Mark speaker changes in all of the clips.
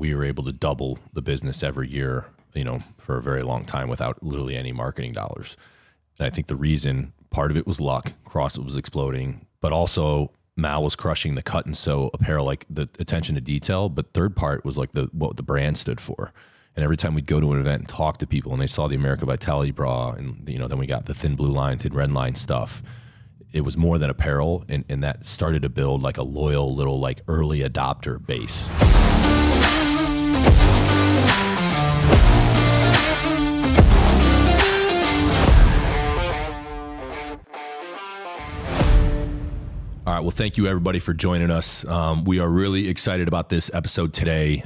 Speaker 1: we were able to double the business every year, for a very long time without literally any marketing dollars. And I think the reason, part of it was luck, CrossFit was exploding, but also Mal was crushing the cut and sew apparel, like the attention to detail. But third part was like what the brand stood for. And every time we'd go to an event and talk to people and they saw the America Vitality bra and, then we got the thin blue line, thin red line stuff. It was more than apparel. And that started to build like a loyal little like early adopter base. All right. Well, thank you everybody for joining us. We are really excited about this episode today.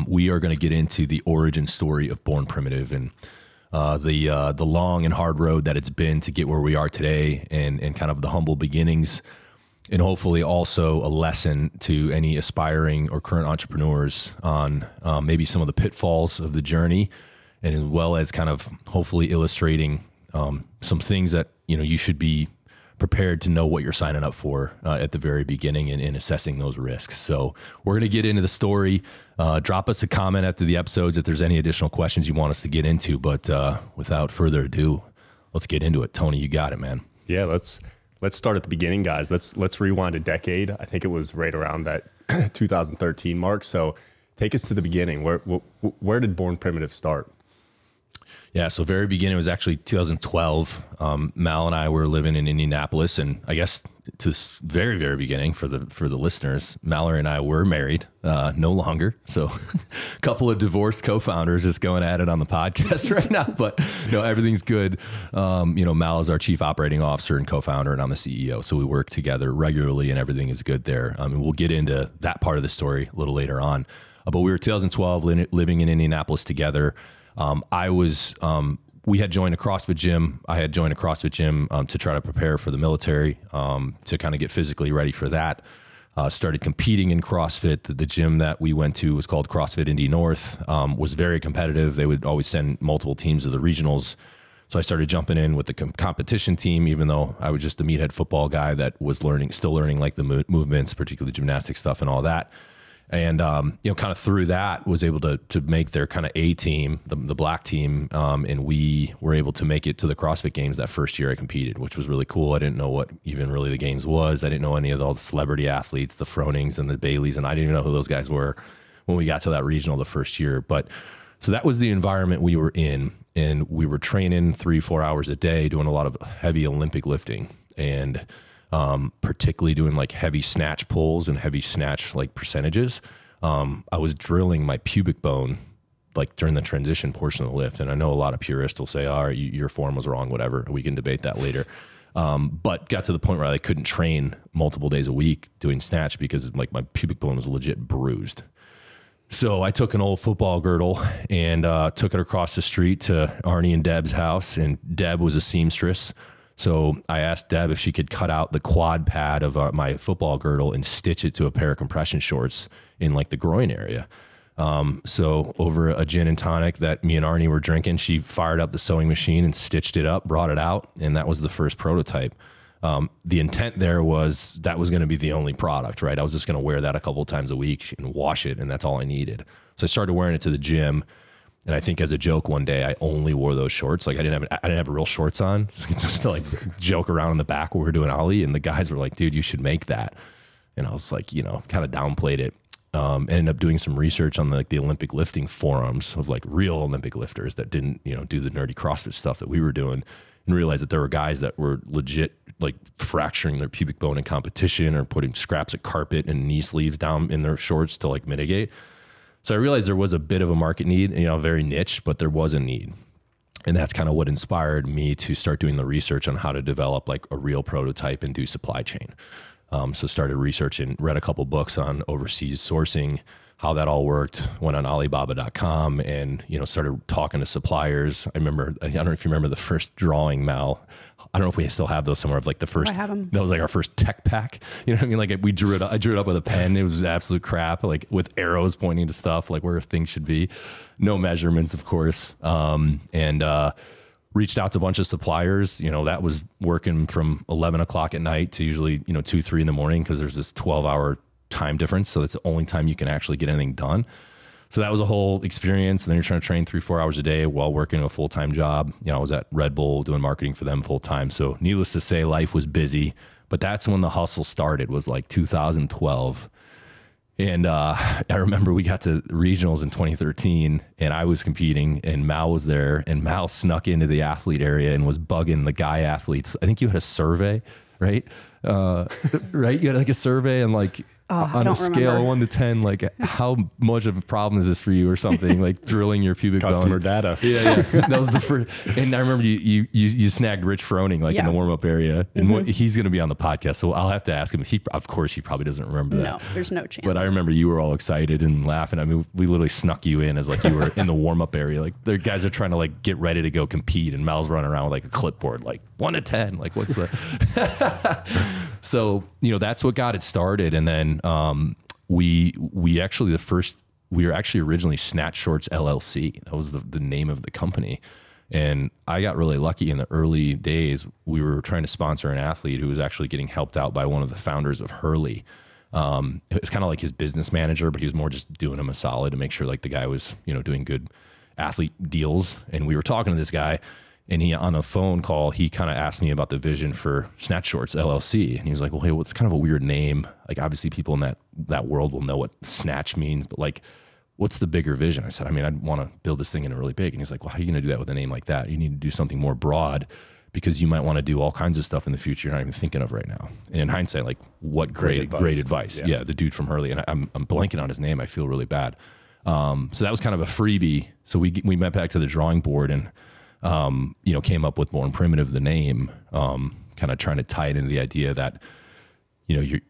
Speaker 1: We are going to get into the origin story of Born Primitive and the long and hard road that it's been to get where we are today, and kind of the humble beginnings, and hopefully also a lesson to any aspiring or current entrepreneurs on maybe some of the pitfalls of the journey, and as well as kind of hopefully illustrating some things that you should be prepared to know what you're signing up for at the very beginning and assessing those risks. So we're going to get into the story. Drop us a comment after the episodes if there's any additional questions you want us to get into. But without further ado, let's get into it. Tony, you got it, man.
Speaker 2: Yeah, let's start at the beginning, guys. Let's rewind a decade. I think it was right around that 2013 mark. So take us to the beginning. Where did Born Primitive start?
Speaker 1: Yeah, so very beginning was actually 2012. Mal and I were living in Indianapolis, and I guess to the very, very beginning for the listeners, Mallory and I were married, no longer. So a couple of divorced co-founders just going at it on the podcast right now, but no, everything's good. Mal is our chief operating officer and co-founder, and I'm the CEO. So we work together regularly and everything is good there. And we'll get into that part of the story a little later on. But we were 2012 living in Indianapolis together. We had joined a CrossFit gym. I had joined a CrossFit gym to try to prepare for the military, to kind of get physically ready for that. Started competing in CrossFit. The gym that we went to was called CrossFit Indy North, was very competitive. They would always send multiple teams to the regionals. So I started jumping in with the competition team, even though I was just a meathead football guy that was still learning like the movements, particularly gymnastic stuff and all that. And, kind of through that was able to make their kind of A team, the black team. And we were able to make it to the CrossFit Games that first year I competed, which was really cool. I didn't know what even really the games was. I didn't know any of all the celebrity athletes, the Fronings and the Baileys, and I didn't even know who those guys were when we got to that regional the first year. But so that was the environment we were in, and we were training 3-4 hours a day, doing a lot of heavy Olympic lifting, and particularly doing like heavy snatch pulls and heavy snatch like percentages. I was drilling my pubic bone like during the transition portion of the lift. And I know a lot of purists will say, all right, your form was wrong, whatever. We can debate that later. But got to the point where I couldn't train multiple days a week doing snatch because like my pubic bone was legit bruised. So I took an old football girdle and took it across the street to Arnie and Deb's house. And Deb was a seamstress. So I asked Deb if she could cut out the quad pad of my football girdle and stitch it to a pair of compression shorts in like the groin area. So over a gin and tonic that me and Arnie were drinking, she fired up the sewing machine and stitched it up, brought it out, and that was the first prototype. The intent there was that was going to be the only product, right? I was just going to wear that a couple of times a week and wash it, and that's all I needed. So I started wearing it to the gym. And I think as a joke one day, I only wore those shorts. Like I didn't have real shorts on, just to like joke around in the back where we were doing Ollie. And the guys were like, dude, you should make that. And I was like, kind of downplayed it. Ended up doing some research on the Olympic lifting forums of like real Olympic lifters that didn't, do the nerdy CrossFit stuff that we were doing, and realized that there were guys that were legit like fracturing their pubic bone in competition or putting scraps of carpet and knee sleeves down in their shorts to like mitigate. So I realized there was a bit of a market need, very niche, but there was a need. And that's kind of what inspired me to start doing the research on how to develop like a real prototype and do supply chain. So started researching, read a couple books on overseas sourcing, how that all worked, went on Alibaba.com and, started talking to suppliers. I don't know if you remember the first drawing, Mal. I don't know if we still have those somewhere of like the first,
Speaker 3: I have them.
Speaker 1: That was like our first tech pack. You know what I mean? Like I drew it up with a pen. It was absolute crap, like with arrows pointing to stuff, like where things should be. No measurements, of course. Reached out to a bunch of suppliers. That was working from 11 o'clock at night to usually, 2, 3 in the morning, because there's this 12-hour time difference. So that's the only time you can actually get anything done. So that was a whole experience. And then you're trying to train 3-4 hours a day while working a full-time job. You know, I was at Red Bull doing marketing for them full-time. So needless to say, life was busy, but that's when the hustle started, was like 2012. And I remember we got to regionals in 2013 and I was competing and Mal was there, and Mal snuck into the athlete area and was bugging the guy athletes. I think you had a survey, right? Right? You had like a survey and like, on a scale of 1 to 10, like how much of a problem is this for you or something, like drilling your pubic
Speaker 2: customer
Speaker 1: bone.
Speaker 2: data.
Speaker 1: Yeah. That was the first. And I remember you snagged Rich Froning like in the warm up area, and he's going to be on the podcast. So I'll have to ask him. Of course he probably doesn't remember that.
Speaker 3: No, there's no chance.
Speaker 1: But I remember you were all excited and laughing. I mean, we literally snuck you in as like you were in the warm up area. Like the guys are trying to like get ready to go compete, and Mal's running around with like a clipboard, like 1 to 10, like what's the, so, you know, that's what got it started. And then, we were actually originally Snatch Shorts LLC. That was the name of the company. And I got really lucky in the early days. We were trying to sponsor an athlete who was actually getting helped out by one of the founders of Hurley. It was kind of like his business manager, but he was more just doing him a solid to make sure like the guy was, you know, doing good athlete deals. And we were talking to this guy, and he, on a phone call, he kind of asked me about the vision for Snatch Shorts LLC. And he was like, well, hey, it's kind of a weird name. Like, obviously people in that world will know what snatch means, but like, what's the bigger vision? I said, I mean, I'd want to build this thing into really big. And he's like, well, how are you going to do that with a name like that? You need to do something more broad, because you might want to do all kinds of stuff in the future you're not even thinking of right now. And in hindsight, like, what great advice. Yeah, the dude from Hurley. And I'm blanking on his name. I feel really bad. So that was kind of a freebie. So we went back to the drawing board and, you know, came up with Born Primitive, the name, kind of trying to tie it into the idea that, you know, you're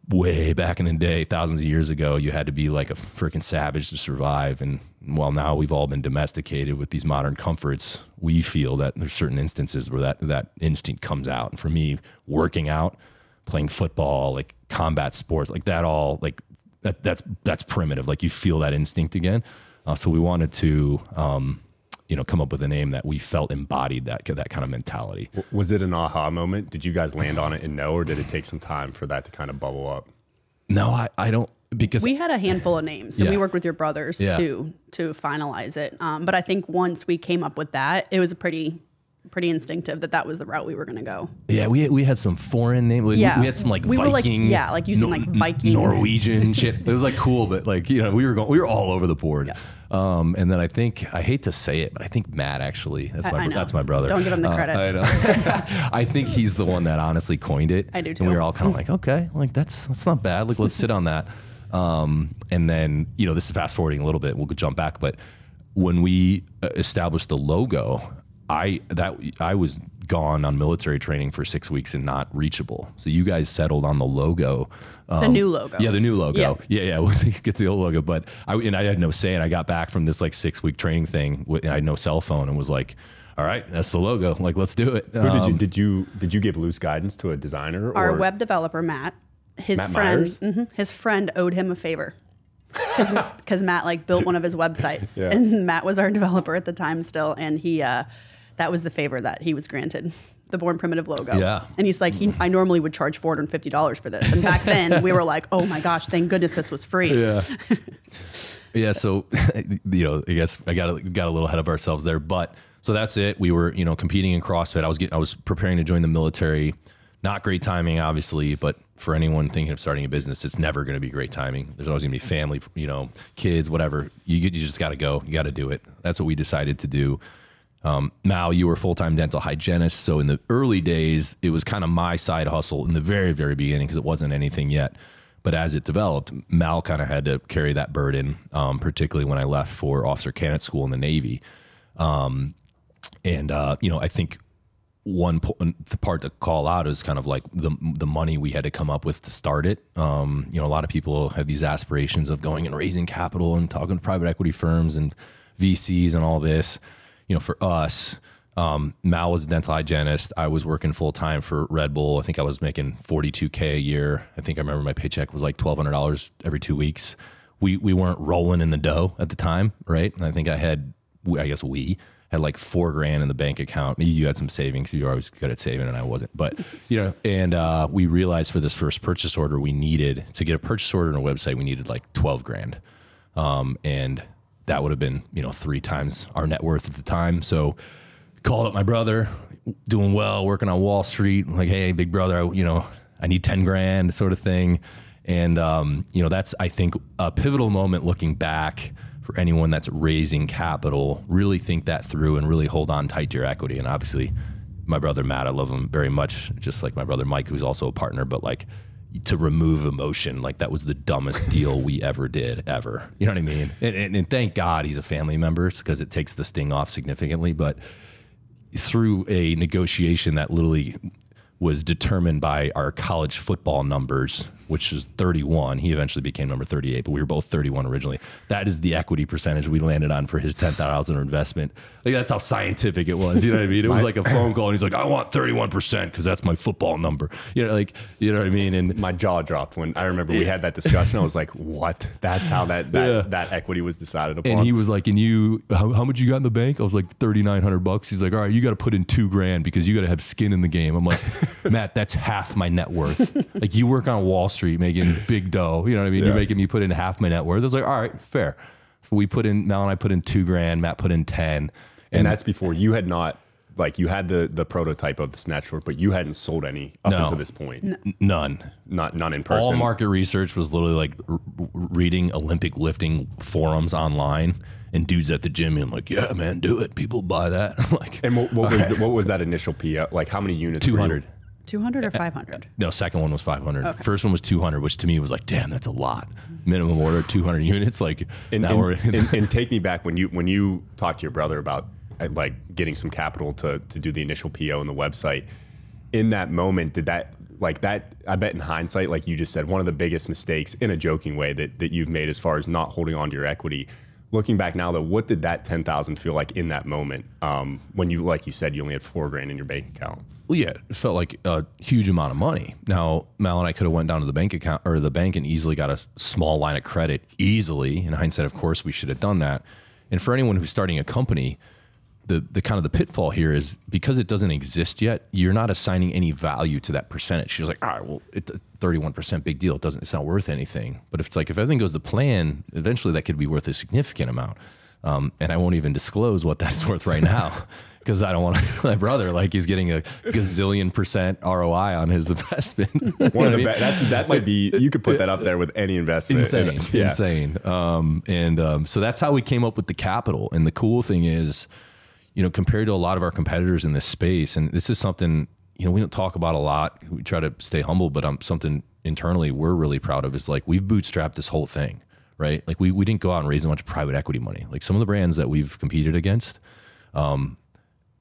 Speaker 1: way back in the day, thousands of years ago, you had to be like a freaking savage to survive. And while now we've all been domesticated with these modern comforts, we feel that there's certain instances where that instinct comes out. And for me, working out, playing football, like combat sports, like that all, like that's primitive. Like you feel that instinct again. So we wanted to, you know, come up with a name that we felt embodied that kind of mentality.
Speaker 2: Was it an aha moment? Did you guys land on it and know, or did it take some time for that to kind of bubble up?
Speaker 1: No, I don't, because
Speaker 3: we had a handful of names. So we worked with your brothers to finalize it. But I think once we came up with that, it was pretty instinctive that was the route we were going to go.
Speaker 1: Yeah, we had some foreign names. Like, we had some like Viking,
Speaker 3: like using like Viking,
Speaker 1: Norwegian shit. It was like cool, but like, you know, we were all over the board. Yeah. And then I hate to say it, but I think Matt actually, that's my brother.
Speaker 3: Don't give him the credit.
Speaker 1: I know. I think he's the one that honestly coined it.
Speaker 3: I do too.
Speaker 1: And we were all kind of like, okay, like that's not bad. Like, let's sit on that. And then, you know, this is fast forwarding a little bit. We'll jump back. But when we established the logo, I was gone on military training for 6 weeks and not reachable. So you guys settled on the logo.
Speaker 3: The new logo.
Speaker 1: Yeah, the new logo. Yeah. We'll get to the old logo. But I had no say, and I got back from this like 6 week training thing, and I had no cell phone, and was like, all right, that's the logo. Like, let's do it.
Speaker 2: Who did you give loose guidance to a designer?
Speaker 3: Our web developer, Matt. His friend owed him a favor. Because Matt like built one of his websites, and Matt was our developer at the time still, and he that was the favor that he was granted, the Born Primitive logo. Yeah, and he's like, I normally would charge $450 for this, and back then we were like, oh my gosh, thank goodness this was free.
Speaker 1: Yeah, yeah. So you know, I guess I got a little ahead of ourselves there, but so that's it. We were, you know, competing in CrossFit. I was preparing to join the military. Not great timing, obviously, but for anyone thinking of starting a business, it's never going to be great timing. There's always going to be family, you know, kids, whatever. You just got to go. You got to do it. That's what we decided to do. Mal, you were a full-time dental hygienist. So in the early days, it was kind of my side hustle in the very, very beginning, because it wasn't anything yet. But as it developed, Mal kind of had to carry that burden, particularly when I left for officer candidate school in the Navy. You know, I think the part to call out is kind of like the money we had to come up with to start it. You know, a lot of people have these aspirations of going and raising capital and talking to private equity firms and VCs and all this. You know, for us, Mal was a dental hygienist. I was working full time for Red Bull. I think I was making $42K a year. I think I remember my paycheck was like $1,200 every 2 weeks. We weren't rolling in the dough at the time, right? And I think we had like $4 grand in the bank account. You had some savings. You were always good at saving, and I wasn't. But, you know, and we realized for this first purchase order, to get a purchase order on a website, we needed like 12 grand. And that would have been, 3 times our net worth at the time. So called up my brother, doing well, working on Wall Street. Like, hey, big brother, I need 10 grand sort of thing. And, that's, I think, a pivotal moment looking back for anyone that's raising capital. Really think that through and really hold on tight to your equity. And obviously my brother, Matt, I love him very much, just like my brother, Mike, who's also a partner, but like, to remove emotion, like that was the dumbest deal we ever did, ever. You know what I mean? And thank God he's a family member, because it takes the sting off significantly. But through a negotiation that literally was determined by our college football numbers, which is 31. He eventually became number 38, but we were both 31 originally. That is the equity percentage we landed on for his $10,000 investment. Like, that's how scientific it was. You know what I mean? It was like a phone call, and he's like, I want 31% because that's my football number. You know what I mean? And
Speaker 2: my jaw dropped when I remember we had that discussion. I was like, what? That's how that equity was decided upon.
Speaker 1: And he was like, and you, how much you got in the bank? I was like, $3,900. He's like, all right, you got to put in $2 grand because you got to have skin in the game. I'm like, Matt, that's half my net worth. Like, you work on Wall Street making big dough. You know what I mean? Yeah. You're making me put in half my net worth. I was like, all right, fair. So Mel and I put in $2 grand, Matt put in 10.
Speaker 2: And that's before you had not, like, you had the prototype of the snatch short, but you hadn't sold any up until this point.
Speaker 1: None.
Speaker 2: None in person.
Speaker 1: All market research was literally like reading Olympic lifting forums online and dudes at the gym and like, yeah, man, do it. People buy that. Like,
Speaker 2: and what was that initial PO? Like, how many units?
Speaker 1: 200.
Speaker 3: 200 or 500?
Speaker 1: No, second one was 500. Okay. First one was 200, which to me was like, damn, that's a lot. Minimum order 200 units. Like,
Speaker 2: and take me back when you talked to your brother about like getting some capital to do the initial PO and the website. In that moment, did that, like that, I bet in hindsight, like you just said, one of the biggest mistakes in a joking way that you've made as far as not holding on to your equity. Looking back now, though, what did that 10,000 feel like in that moment when you, like you said, you only had $4 grand in your bank account?
Speaker 1: Well, yeah, it felt like a huge amount of money. Now, Mal and I could have went down to the bank account or the bank and easily got a small line of credit easily. In hindsight, of course, we should have done that. And for anyone who's starting a company, the kind of the pitfall here is because it doesn't exist yet, you're not assigning any value to that percentage. She was like, all right, well, it's 31%, big deal. It's not worth anything. But if everything goes to plan, eventually that could be worth a significant amount. And I won't even disclose what that's worth right now because I don't want my brother, like, he's getting a gazillion% ROI on his investment.
Speaker 2: That might be, you could put that up there with any investment.
Speaker 1: Insane. So that's how we came up with the capital. And the cool thing is, compared to a lot of our competitors in this space, and this is something, we don't talk about a lot. We try to stay humble, but something internally we're really proud of is like, we've bootstrapped this whole thing, right? Like we didn't go out and raise a bunch of private equity money. Like some of the brands that we've competed against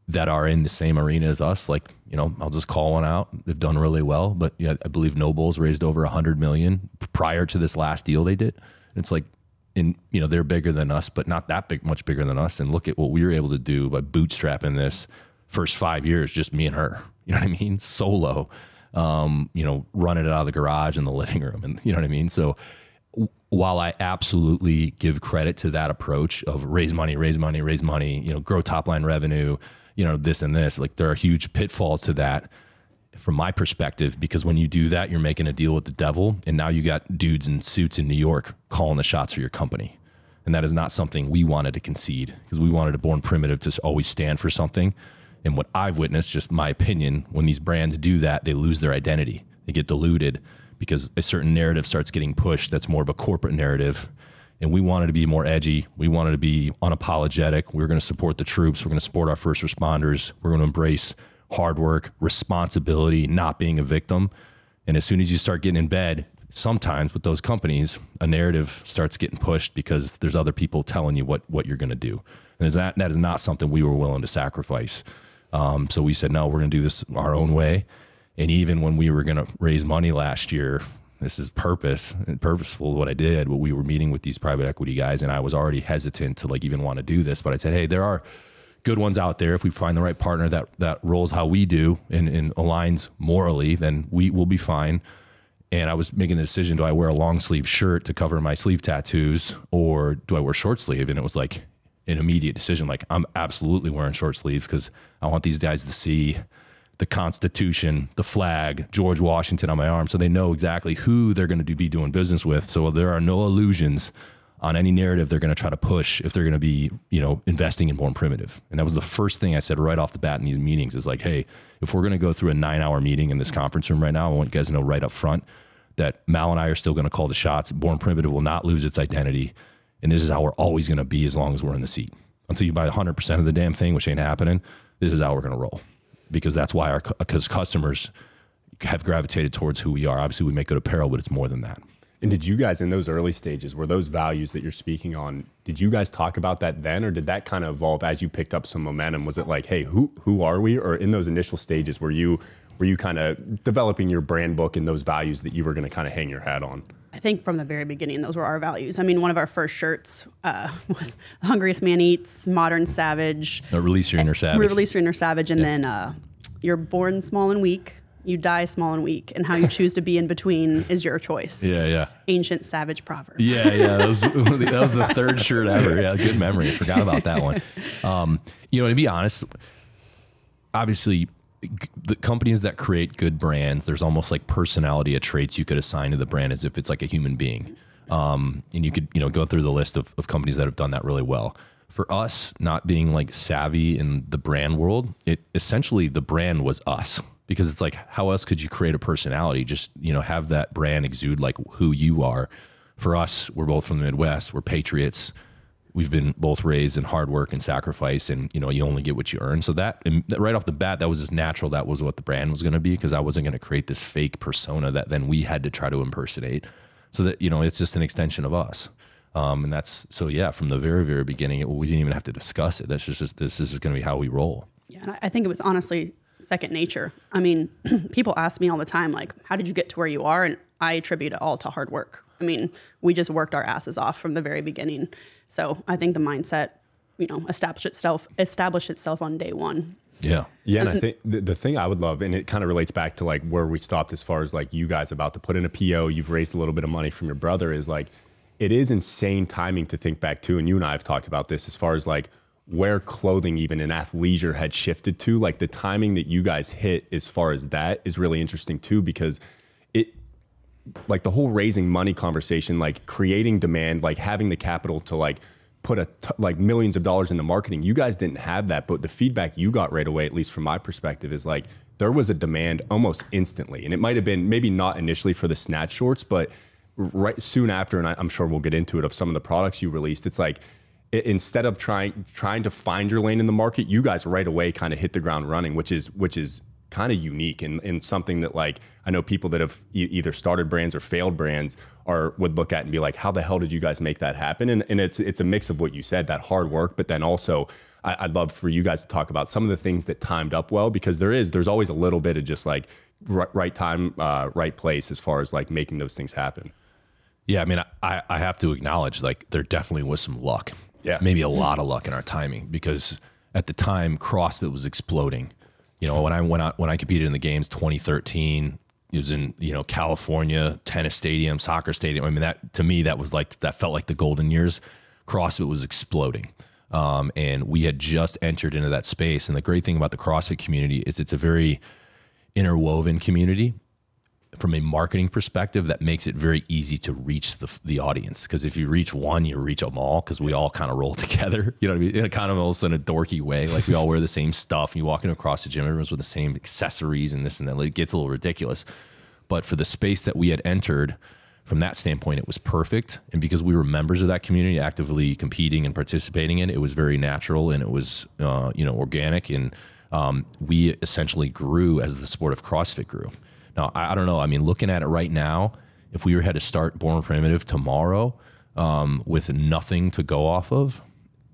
Speaker 1: that are in the same arena as us, like, I'll just call one out. They've done really well, but yeah, I believe Noble's raised over 100 million prior to this last deal they did. And it's like, they're bigger than us, but not that big, much bigger than us. And look at what we were able to do by bootstrapping this first 5 years, just me and her, you know what I mean? Solo, running it out of the garage in the living room. And you know what I mean? So while I absolutely give credit to that approach of raise money, grow top line revenue, this and this, like there are huge pitfalls to that from my perspective, because when you do that, you're making a deal with the devil. And now you got dudes in suits in New York calling the shots for your company. And that is not something we wanted to concede, because we wanted a Born Primitive to always stand for something. And what I've witnessed, just my opinion, when these brands do that, they lose their identity. They get diluted because a certain narrative starts getting pushed that's more of a corporate narrative. And we wanted to be more edgy. We wanted to be unapologetic. We were going to support the troops. We're going to support our first responders. We're going to embrace hard work, responsibility, not being a victim. And as soon as you start getting in bed, sometimes with those companies, a narrative starts getting pushed because there's other people telling you what you're going to do. And that is not something we were willing to sacrifice. So we said, no, we're going to do this our own way. And even when we were going to raise money last year, this is purposeful what I did, but we were meeting with these private equity guys, and I was already hesitant to like even want to do this. But I said, hey, there are good ones out there. If we find the right partner that rolls how we do and aligns morally, then we will be fine. And I was making the decision, do I wear a long sleeve shirt to cover my sleeve tattoos, or do I wear short sleeve? And it was like an immediate decision. Like, I'm absolutely wearing short sleeves because I want these guys to see the Constitution, the flag, George Washington on my arm, so they know exactly who they're going to be doing business with. So there are no illusions on any narrative they're going to try to push if they're going to be, you know, investing in Born Primitive. And that was the first thing I said right off the bat in these meetings is like, hey, if we're going to go through a 9-hour meeting in this conference room right now, I want you guys to know right up front that Mal and I are still going to call the shots. Born Primitive will not lose its identity. And this is how we're always going to be as long as we're in the seat. Until you buy 100% of the damn thing, which ain't happening, this is how we're going to roll. Because that's why because customers have gravitated towards who we are. Obviously, we make good apparel, but it's more than that.
Speaker 2: And did you guys, in those early stages, were those values that you're speaking on, did you guys talk about that then, or did that kind of evolve as you picked up some momentum? Was it like, hey, who are we? Or in those initial stages, were you kind of developing your brand book and those values that you were going to kind of hang your hat on?
Speaker 3: I think from the very beginning, those were our values. I mean, one of our first shirts was "The Hungriest Man Eats," "Modern Savage."
Speaker 1: Release your inner savage.
Speaker 3: Release your inner savage. And then you're born small and weak, you die small and weak, and how you choose to be in between is your choice.
Speaker 1: Yeah.
Speaker 3: Ancient savage proverb.
Speaker 1: Yeah. That was the third shirt ever. Yeah, good memory. I forgot about that one. You know, to be honest, obviously, the companies that create good brands, there's almost like personality of traits you could assign to the brand as if it's like a human being. And you could, you know, go through the list of companies that have done that really well. For us, not being like savvy in the brand world, it essentially the brand was us, because it's like, how else could you create a personality? Just, you know, have that brand exude like who you are. For us, we're both from the Midwest. We're patriots. We've been both raised in hard work and sacrifice, and, you know, you only get what you earn. So that right off the bat, that was just natural. That was what the brand was going to be, because I wasn't going to create this fake persona that then we had to try to impersonate. So that, you know, it's just an extension of us. And that's, so yeah, from the very, very beginning, we didn't even have to discuss it. That's just this is going to be how we roll.
Speaker 3: Yeah, and I think it was honestly second nature. I mean, people ask me all the time, like, how did you get to where you are? And I attribute it all to hard work. I mean, we just worked our asses off from the very beginning. So I think the mindset, you know, established itself on day one.
Speaker 2: Yeah. And I think the thing I would love, and it kind of relates back to like where we stopped as far as like you guys about to put in a PO, you've raised a little bit of money from your brother, is like, it is insane timing to think back to. And you and I have talked about this as far as like where clothing even in athleisure had shifted to. Like the timing that you guys hit as far as that is really interesting too, because it, like the whole raising money conversation, like creating demand, like having the capital to like put like millions of dollars into marketing. You guys didn't have that, but the feedback you got right away, at least from my perspective, is like there was a demand almost instantly. And it might have been maybe not initially for the snatch shorts, but right soon after, and I'm sure we'll get into it, of some of the products you released, it's like instead of trying to find your lane in the market, you guys right away kind of hit the ground running, which is kind of unique and something that like I know people that have either started brands or failed brands would look at and be like, how the hell did you guys make that happen? And it's a mix of what you said, that hard work, but then also I'd love for you guys to talk about some of the things that timed up well, because there's always a little bit of just like right time, right place as far as like making those things happen.
Speaker 1: Yeah, I mean, I have to acknowledge, like, there definitely was some luck.
Speaker 2: Yeah.
Speaker 1: Maybe a lot of luck in our timing, because at the time, CrossFit was exploding. You know, when I competed in the games 2013, it was in, you know, California, tennis stadium, soccer stadium. I mean, that to me, that felt like the golden years. CrossFit was exploding. And we had just entered into that space. And the great thing about the CrossFit community is it's a very interwoven community. From a marketing perspective, that makes it very easy to reach the audience. Because if you reach one, you reach them all, because we all kind of roll together. You know what I mean? In a kind of almost in a dorky way. Like we all wear the same stuff. And you walk into a CrossFit gym, everyone's with the same accessories and this and that. It gets a little ridiculous. But for the space that we had entered, from that standpoint, it was perfect. And because we were members of that community, actively competing and participating in it, it was very natural and it was you know, organic. And we essentially grew as the sport of CrossFit grew. Now, I don't know. I mean, looking at it right now, if we had to start Born Primitive tomorrow with nothing to go off of,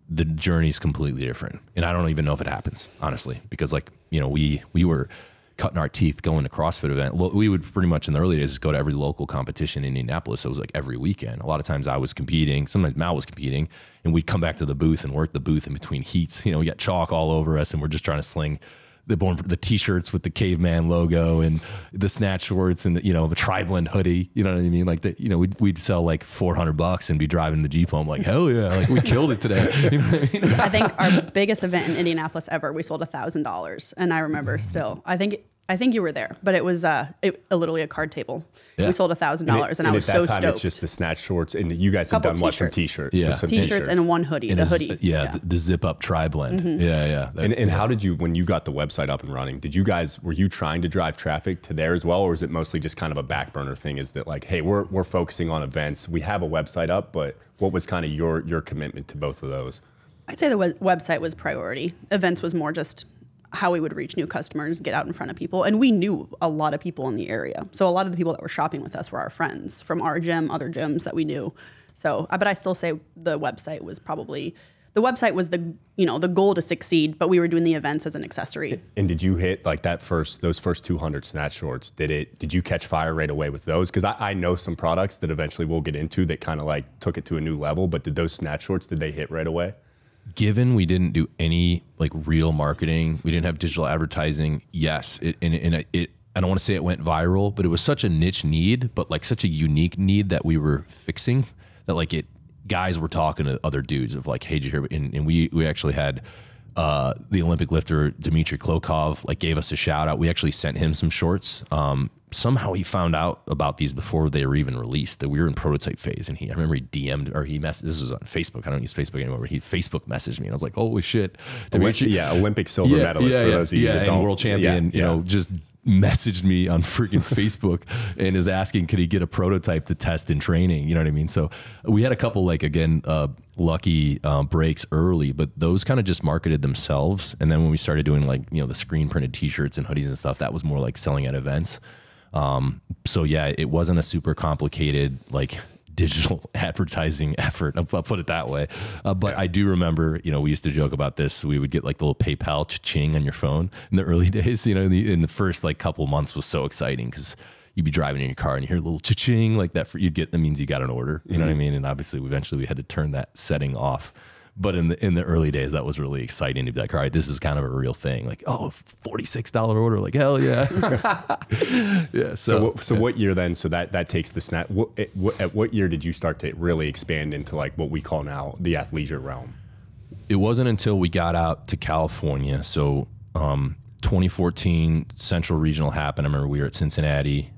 Speaker 1: the journey's completely different. And I don't even know if it happens, honestly, because like, you know, we were cutting our teeth going to CrossFit event. We would pretty much in the early days go to every local competition in Indianapolis. It was like every weekend. A lot of times I was competing, sometimes Mal was competing, and we'd come back to the booth and work the booth in between heats. You know, we got chalk all over us and we're just trying to sling the t-shirts with the caveman logo and the snatch shorts and the, you know, the tri-blend hoodie, you know what I mean? Like the, you know, we'd sell like $400 and be driving the Jeep home like, hell yeah, like we killed it today. You know what I mean?
Speaker 3: I think our biggest event in Indianapolis ever, we sold $1,000. And I remember still, I think I think you were there, but it was literally a card table.
Speaker 1: Yeah.
Speaker 3: We sold $1,000, and I was so
Speaker 2: at that time,
Speaker 3: stoked.
Speaker 2: It's just the snatch shorts, and you guys have done what? Some t-shirts,
Speaker 1: yeah,
Speaker 2: some
Speaker 3: t-shirts and one hoodie.
Speaker 1: And
Speaker 3: the hoodie,
Speaker 1: the zip up tri blend. Yeah.
Speaker 2: And how did you, when you got the website up and running, were you trying to drive traffic to there as well, or is it mostly just kind of a back burner thing? Is that like, hey, we're focusing on events, we have a website up, but what was kind of your commitment to both of those?
Speaker 3: I'd say the website was priority. Events was more just how we would reach new customers, get out in front of people. And we knew a lot of people in the area. So a lot of the people that were shopping with us were our friends from our gym, other gyms that we knew. So, but I still say the website was the goal to succeed, but we were doing the events as an accessory.
Speaker 2: And did you hit like those first 200 snatch shorts? Did you catch fire right away with those? Because I know some products that eventually we'll get into that kind of like took it to a new level, but did those snatch shorts, did they hit right away?
Speaker 1: Given we didn't do any like real marketing, we didn't have digital advertising. Yes, I don't want to say it went viral, but it was such a niche need, but like such a unique need that we were fixing that like guys were talking to other dudes of like, hey, did you hear? And we actually had the Olympic lifter Dmitry Klokov like gave us a shout out. We actually sent him some shorts. Somehow he found out about these before they were even released, that we were in prototype phase. And I remember he DM'd, or he messaged, this was on Facebook. I don't use Facebook anymore, but he Facebook messaged me and I was like, holy shit.
Speaker 2: Olympic silver medalist for those of you that don't.
Speaker 1: And world champion, you know, just messaged me on freaking Facebook and is asking, could he get a prototype to test in training? You know what I mean? So we had a couple like, again, lucky breaks early, but those kind of just marketed themselves. And then when we started doing like, you know, the screen printed t-shirts and hoodies and stuff, that was more like selling at events. So yeah, it wasn't a super complicated like digital advertising effort. I'll put it that way. But I do remember, you know, we used to joke about this. We would get like the little PayPal cha-ching on your phone in the early days. You know, in the first like couple months was so exciting because you'd be driving in your car and you hear a little cha-ching like that. That means you got an order. You know what I mean? And obviously, eventually, we had to turn that setting off. But in the early days, that was really exciting to be like, all right, this is kind of a real thing. Like, oh, $46 order, like hell yeah, yeah.
Speaker 2: So what year then? So that takes the snap. At what year did you start to really expand into like what we call now the athleisure realm?
Speaker 1: It wasn't until we got out to California. So 2014 Central Regional happened. I remember we were at Cincinnati.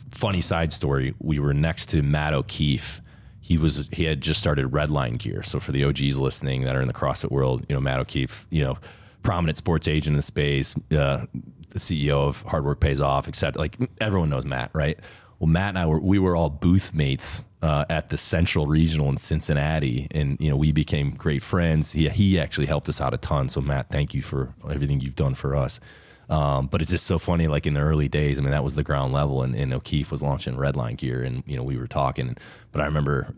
Speaker 1: Funny side story: we were next to Matt O'Keefe. He had just started Redline Gear. So for the OGs listening that are in the CrossFit world, you know, Matt O'Keefe, you know, prominent sports agent in the space, the CEO of Hard Work Pays Off, etc. Like everyone knows Matt, right? Well, Matt and we were all booth mates at the Central Regional in Cincinnati, and you know, we became great friends. He actually helped us out a ton. So Matt, thank you for everything you've done for us. But it's just so funny, like in the early days, I mean, that was the ground level, and O'Keefe was launching Redline Gear, and, you know, we were talking, but I remember,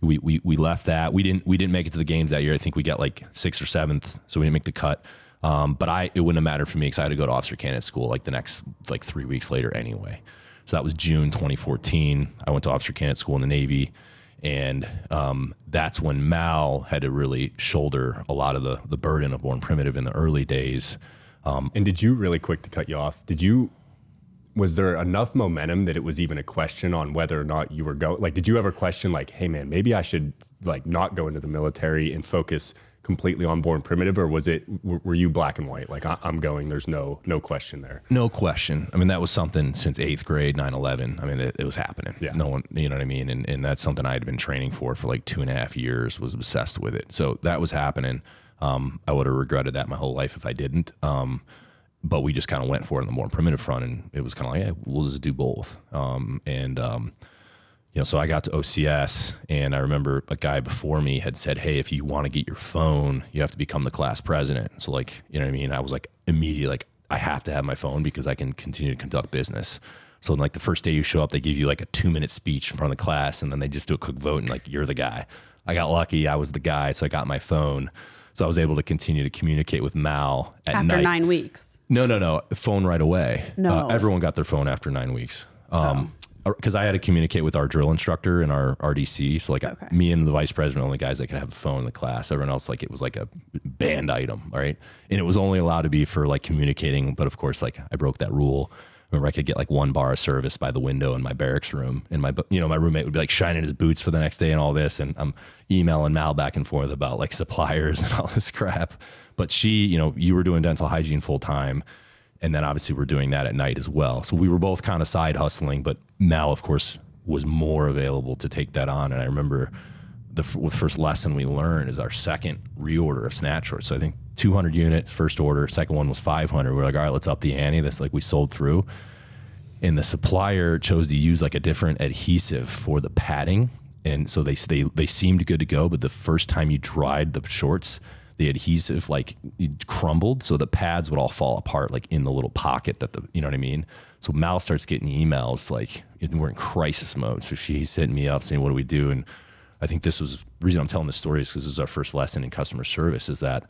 Speaker 1: we left that. We didn't make it to the games that year. I think we got like 6th or 7th, so we didn't make the cut. But it wouldn't have mattered for me because I had to go to officer candidate school like the next, like 3 weeks later anyway. So that was June 2014. I went to officer candidate school in the Navy. And that's when Mal had to really shoulder a lot of the burden of Born Primitive in the early days.
Speaker 2: And did you, really quick to cut you off, was there enough momentum that it was even a question on whether or not you were going? Like, did you ever question like, hey man, maybe I should like not go into the military and focus completely on Born Primitive, or were you black and white? Like I'm going, there's no question there.
Speaker 1: No question. I mean, that was something since 8th grade, 9/11. I mean, it was happening. Yeah. No one, you know what I mean? And that's something I had been training for like 2.5 years, was obsessed with it. So that was happening. I would have regretted that my whole life if I didn't. But we just kind of went for it on the more primitive front, and it was kind of like, yeah, we'll just do both. You know, so I got to OCS, and I remember a guy before me had said, hey, if you want to get your phone, you have to become the class president. So like, you know what I mean? I was like immediately like, I have to have my phone because I can continue to conduct business. So like the first day you show up, they give you like a 2-minute speech in front of the class, and then they just do a quick vote, and like, you're the guy. I got lucky. I was the guy. So I got my phone. So I was able to continue to communicate with Mal at night.
Speaker 3: After 9 weeks.
Speaker 1: No. Phone right away.
Speaker 3: No.
Speaker 1: Everyone got their phone after 9 weeks. Because I had to communicate with our drill instructor and our RDC. So like me and the vice president were the only guys that could have a phone in the class. Everyone else, like it was like a banned item, all right? And it was only allowed to be for like communicating. But of course, like I broke that rule. Remember, I could get like 1 bar of service by the window in my barracks room, and my roommate would be like shining his boots for the next day and all this, and I'm emailing Mal back and forth about like suppliers and all this crap. But she, you know, you were doing dental hygiene full time, And then obviously we're doing that at night as well. So we were both kind of side hustling, but Mal, of course, was more available to take that on. And I remember the first lesson we learned is our second reorder of snatch shorts. So I think 200 units, first order, second one was 500. We're like, all right, let's up the ante. That's like we sold through. And the supplier chose to use like a different adhesive for the padding. And so they seemed good to go, but the first time you dried the shorts, the adhesive like crumbled, so the pads would all fall apart like in the little pocket that you know what I mean? So Mal starts getting emails like we're in crisis mode. So she's hitting me up saying, what do we do? And I think this was the reason I'm telling this story is because this is our first lesson in customer service, is that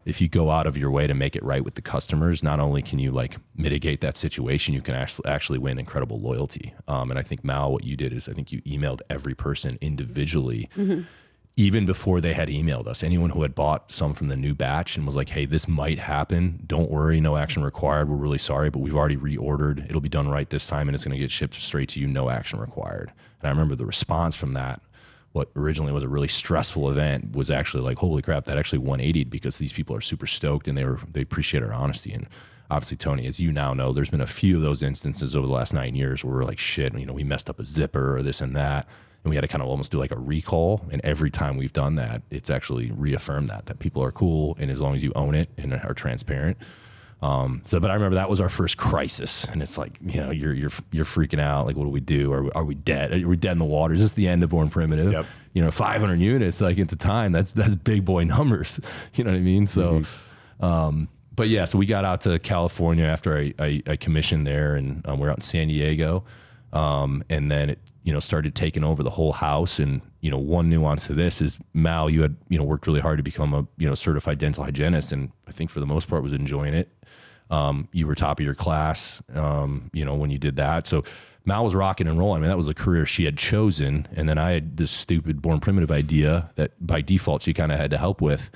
Speaker 1: if you go out of your way to make it right with the customers, not only can you like mitigate that situation, you can actually win incredible loyalty. And I think Mal, what you did is I think you emailed every person individually, even before they had emailed us. Anyone who had bought some from the new batch and was like, hey, this might happen. Don't worry, no action required. We're really sorry, but we've already reordered. It'll be done right this time, and it's going to get shipped straight to you, no action required. And I remember the response from that, what originally was a really stressful event, was actually like, holy crap, that actually 180'd, because these people are super stoked and they appreciate our honesty. And obviously, Tony, as you now know, there's been a few of those instances over the last 9 years where we're like, shit, you know, we messed up a zipper or this and that. And we had to kind of almost do like a recall. And every time we've done that, it's actually reaffirmed that people are cool. And as long as you own it and are transparent. But I remember that was our first crisis, and it's like, you know, you're freaking out. Like, what do we do? Are we dead? Are we dead in the water? Is this the end of Born Primitive?
Speaker 2: Yep.
Speaker 1: You know, 500 units, like at the time, that's big boy numbers. You know what I mean? So, but yeah, so we got out to California after I commissioned there, and we're out in San Diego. And then it, you know, started taking over the whole house. And, you know, one nuance to this is, Mal, you had, you know, worked really hard to become a, you know, certified dental hygienist. And I think for the most part was enjoying it. You were top of your class, you know, when you did that. So Mal was rocking and rolling. I mean, that was a career she had chosen. And then I had this stupid Born Primitive idea that by default she kind of had to help with.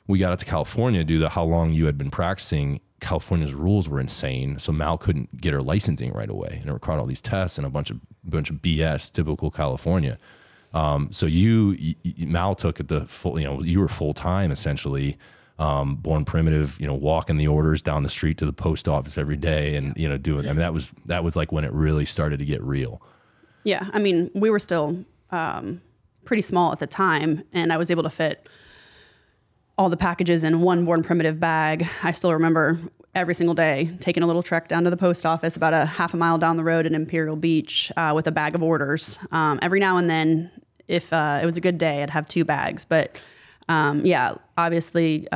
Speaker 1: We got out to California due to how long you had been practicing. California's rules were insane, so Mal couldn't get her licensing right away, and it required all these tests and a bunch of BS, typical California. So Mal took it the full, you know, you were full time essentially, Born Primitive, you know, walking the orders down the street to the post office every day, and you know, doing. I mean, that was like when it really started to get real.
Speaker 3: Yeah, I mean, we were still pretty small at the time, and I was able to fit all the packages in one Born Primitive bag. I still remember every single day taking a little trek down to the post office about a half a mile down the road in Imperial Beach with a bag of orders. Every now and then, if it was a good day, I'd have 2 bags. But yeah, obviously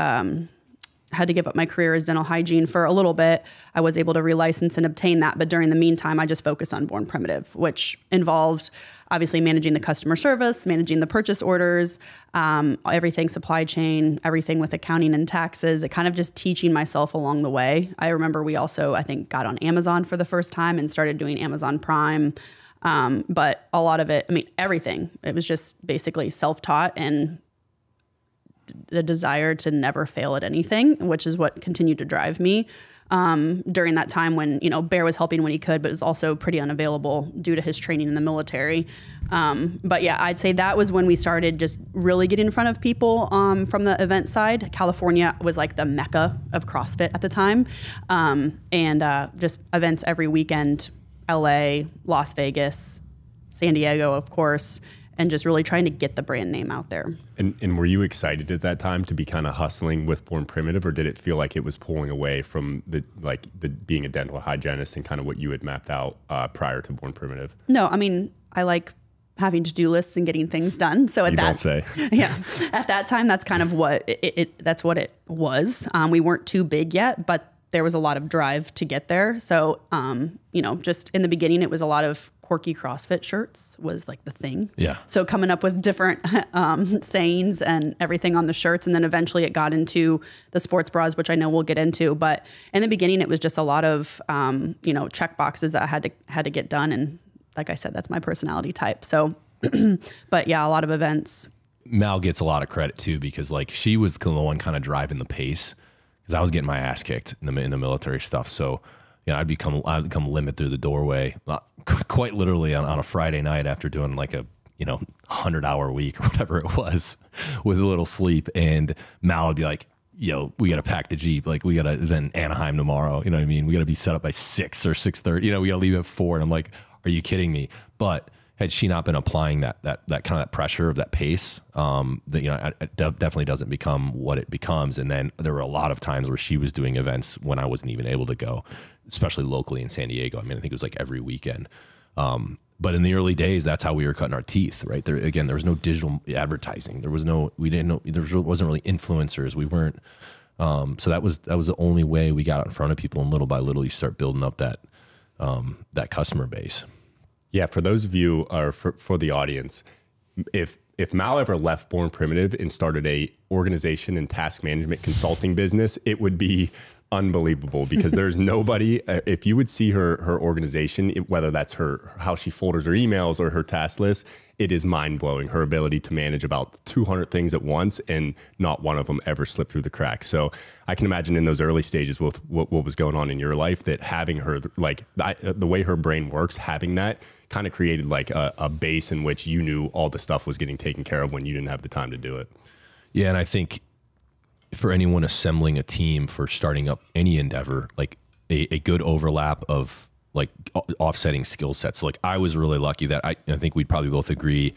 Speaker 3: had to give up my career as dental hygiene for a little bit. I was able to relicense and obtain that. But during the meantime, I just focused on Born Primitive, which involved obviously managing the customer service, managing the purchase orders, everything supply chain, everything with accounting and taxes, it kind of just teaching myself along the way. I remember we also, I think, got on Amazon for the first time and started doing Amazon Prime. But a lot of it, I mean, everything, it was just basically self-taught and the desire to never fail at anything, which is what continued to drive me during that time when, you know, Bear was helping when he could, but was also pretty unavailable due to his training in the military. But yeah, I'd say that was when we started just really getting in front of people from the event side. California was like the mecca of CrossFit at the time. And just events every weekend, LA, Las Vegas, San Diego, of course, and just really trying to get the brand name out there.
Speaker 2: And were you excited at that time to be kind of hustling with Born Primitive, or did it feel like it was pulling away from the being a dental hygienist and kind of what you had mapped out prior to Born Primitive?
Speaker 3: No, I mean, I like having to-do lists and getting things done. So at
Speaker 2: don't say.
Speaker 3: Yeah, at that time, that's kind of what that's what it was. We weren't too big yet, but there was a lot of drive to get there. So, you know, just in the beginning, it was a lot of quirky CrossFit shirts was like the thing.
Speaker 1: Yeah.
Speaker 3: So coming up with different sayings and everything on the shirts. And then eventually it got into the sports bras, which I know we'll get into. But in the beginning, it was just a lot of, you know, check boxes that I had to get done. And like I said, that's my personality type. So, but yeah, a lot of events.
Speaker 1: Mal gets a lot of credit too, because like she was the one kind of driving the pace, because I was getting my ass kicked in the military stuff. So, you know, I'd come limit through the doorway, quite literally on a Friday night after doing like a, you know, 100-hour week or whatever it was with a little sleep. And Mal would be like, we got to pack the Jeep. Like we got to then Anaheim tomorrow. You know what I mean? We got to be set up by 6 or 6:30. We got to leave at 4. And I'm like, are you kidding me? But had she not been applying that kind of that pressure of that pace, it definitely doesn't become what it becomes. And then there were a lot of times where she was doing events when I wasn't even able to go, especially locally in San Diego. I mean, I think it was like every weekend. But in the early days, that's how we were cutting our teeth, right? There was no digital advertising. There wasn't really influencers. We weren't. So that was the only way we got out in front of people. And little by little, you start building up that customer base.
Speaker 2: Yeah, for those of you, or for the audience, if Mal ever left Born Primitive and started a organization and task management consulting business, it would be unbelievable, because there's nobody. If you would see her organization, whether that's how she folders her emails or her task list, it is mind blowing. Her ability to manage about 200 things at once and not one of them ever slipped through the cracks. So I can imagine in those early stages with what was going on in your life, that having her, like the way her brain works, having that kind of created like a base in which you knew all the stuff was getting taken care of when you didn't have the time to do it. Yeah,
Speaker 1: and I think for anyone assembling a team for starting up any endeavor, like a good overlap of like offsetting skill sets. Like I was really lucky that I think we'd probably both agree,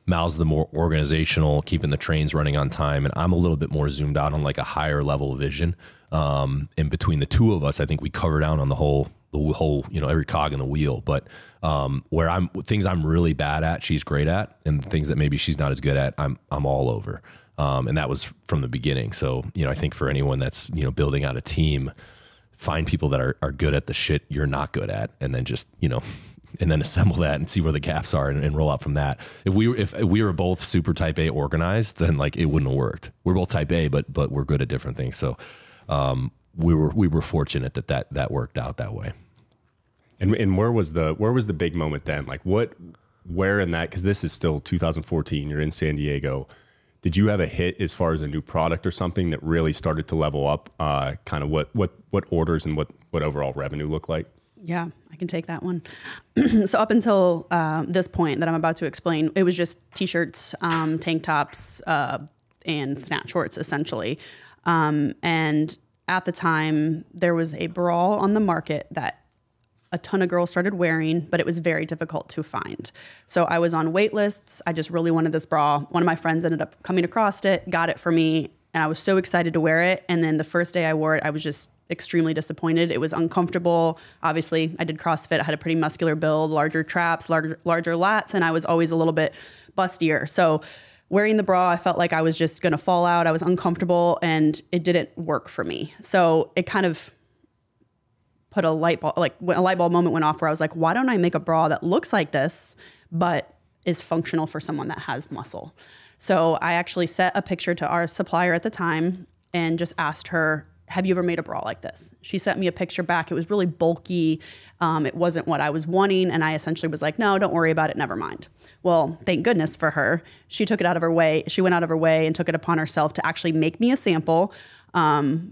Speaker 1: Mal's the more organizational, keeping the trains running on time, and I'm a little bit more zoomed out on like a higher level vision. And between the two of us, I think we cover down on the whole, every cog in the wheel. But things I'm really bad at, she's great at, and things that maybe she's not as good at, I'm all over. And that was from the beginning. So, I think for anyone that's, building out a team, find people that are good at the shit you're not good at, and then just, and then assemble that and see where the gaps are and roll out from that. If we were both super type A organized, then like it wouldn't have worked. We're both type A, but we're good at different things. So, we were fortunate that worked out that way.
Speaker 2: And where was the big moment then? Like where in that, cause this is still 2014, you're in San Diego. Did you have a hit as far as a new product or something that really started to level up kind of what orders and what overall revenue looked like?
Speaker 3: Yeah, I can take that one. So up until this point that I'm about to explain, it was just t-shirts, tank tops, and snatch shorts essentially. And at the time there was a bra on the market that a ton of girls started wearing, but it was very difficult to find. So I was on wait lists. I just really wanted this bra. One of my friends ended up coming across it, got it for me, and I was so excited to wear it. And then the first day I wore it, I was just extremely disappointed. It was uncomfortable. Obviously, I did CrossFit. I had a pretty muscular build, larger traps, larger lats, and I was always a little bit bustier. So wearing the bra, I felt like I was just going to fall out. I was uncomfortable, and it didn't work for me. So it kind of put a light bulb moment went off where I was like, why don't I make a bra that looks like this, but is functional for someone that has muscle? So I actually sent a picture to our supplier at the time and just asked her, have you ever made a bra like this? She sent me a picture back. It was really bulky. It wasn't what I was wanting. And I essentially was like, no, don't worry about it. Never mind. Well, thank goodness for her. She took it out of her way. She went out of her way and took it upon herself to actually make me a sample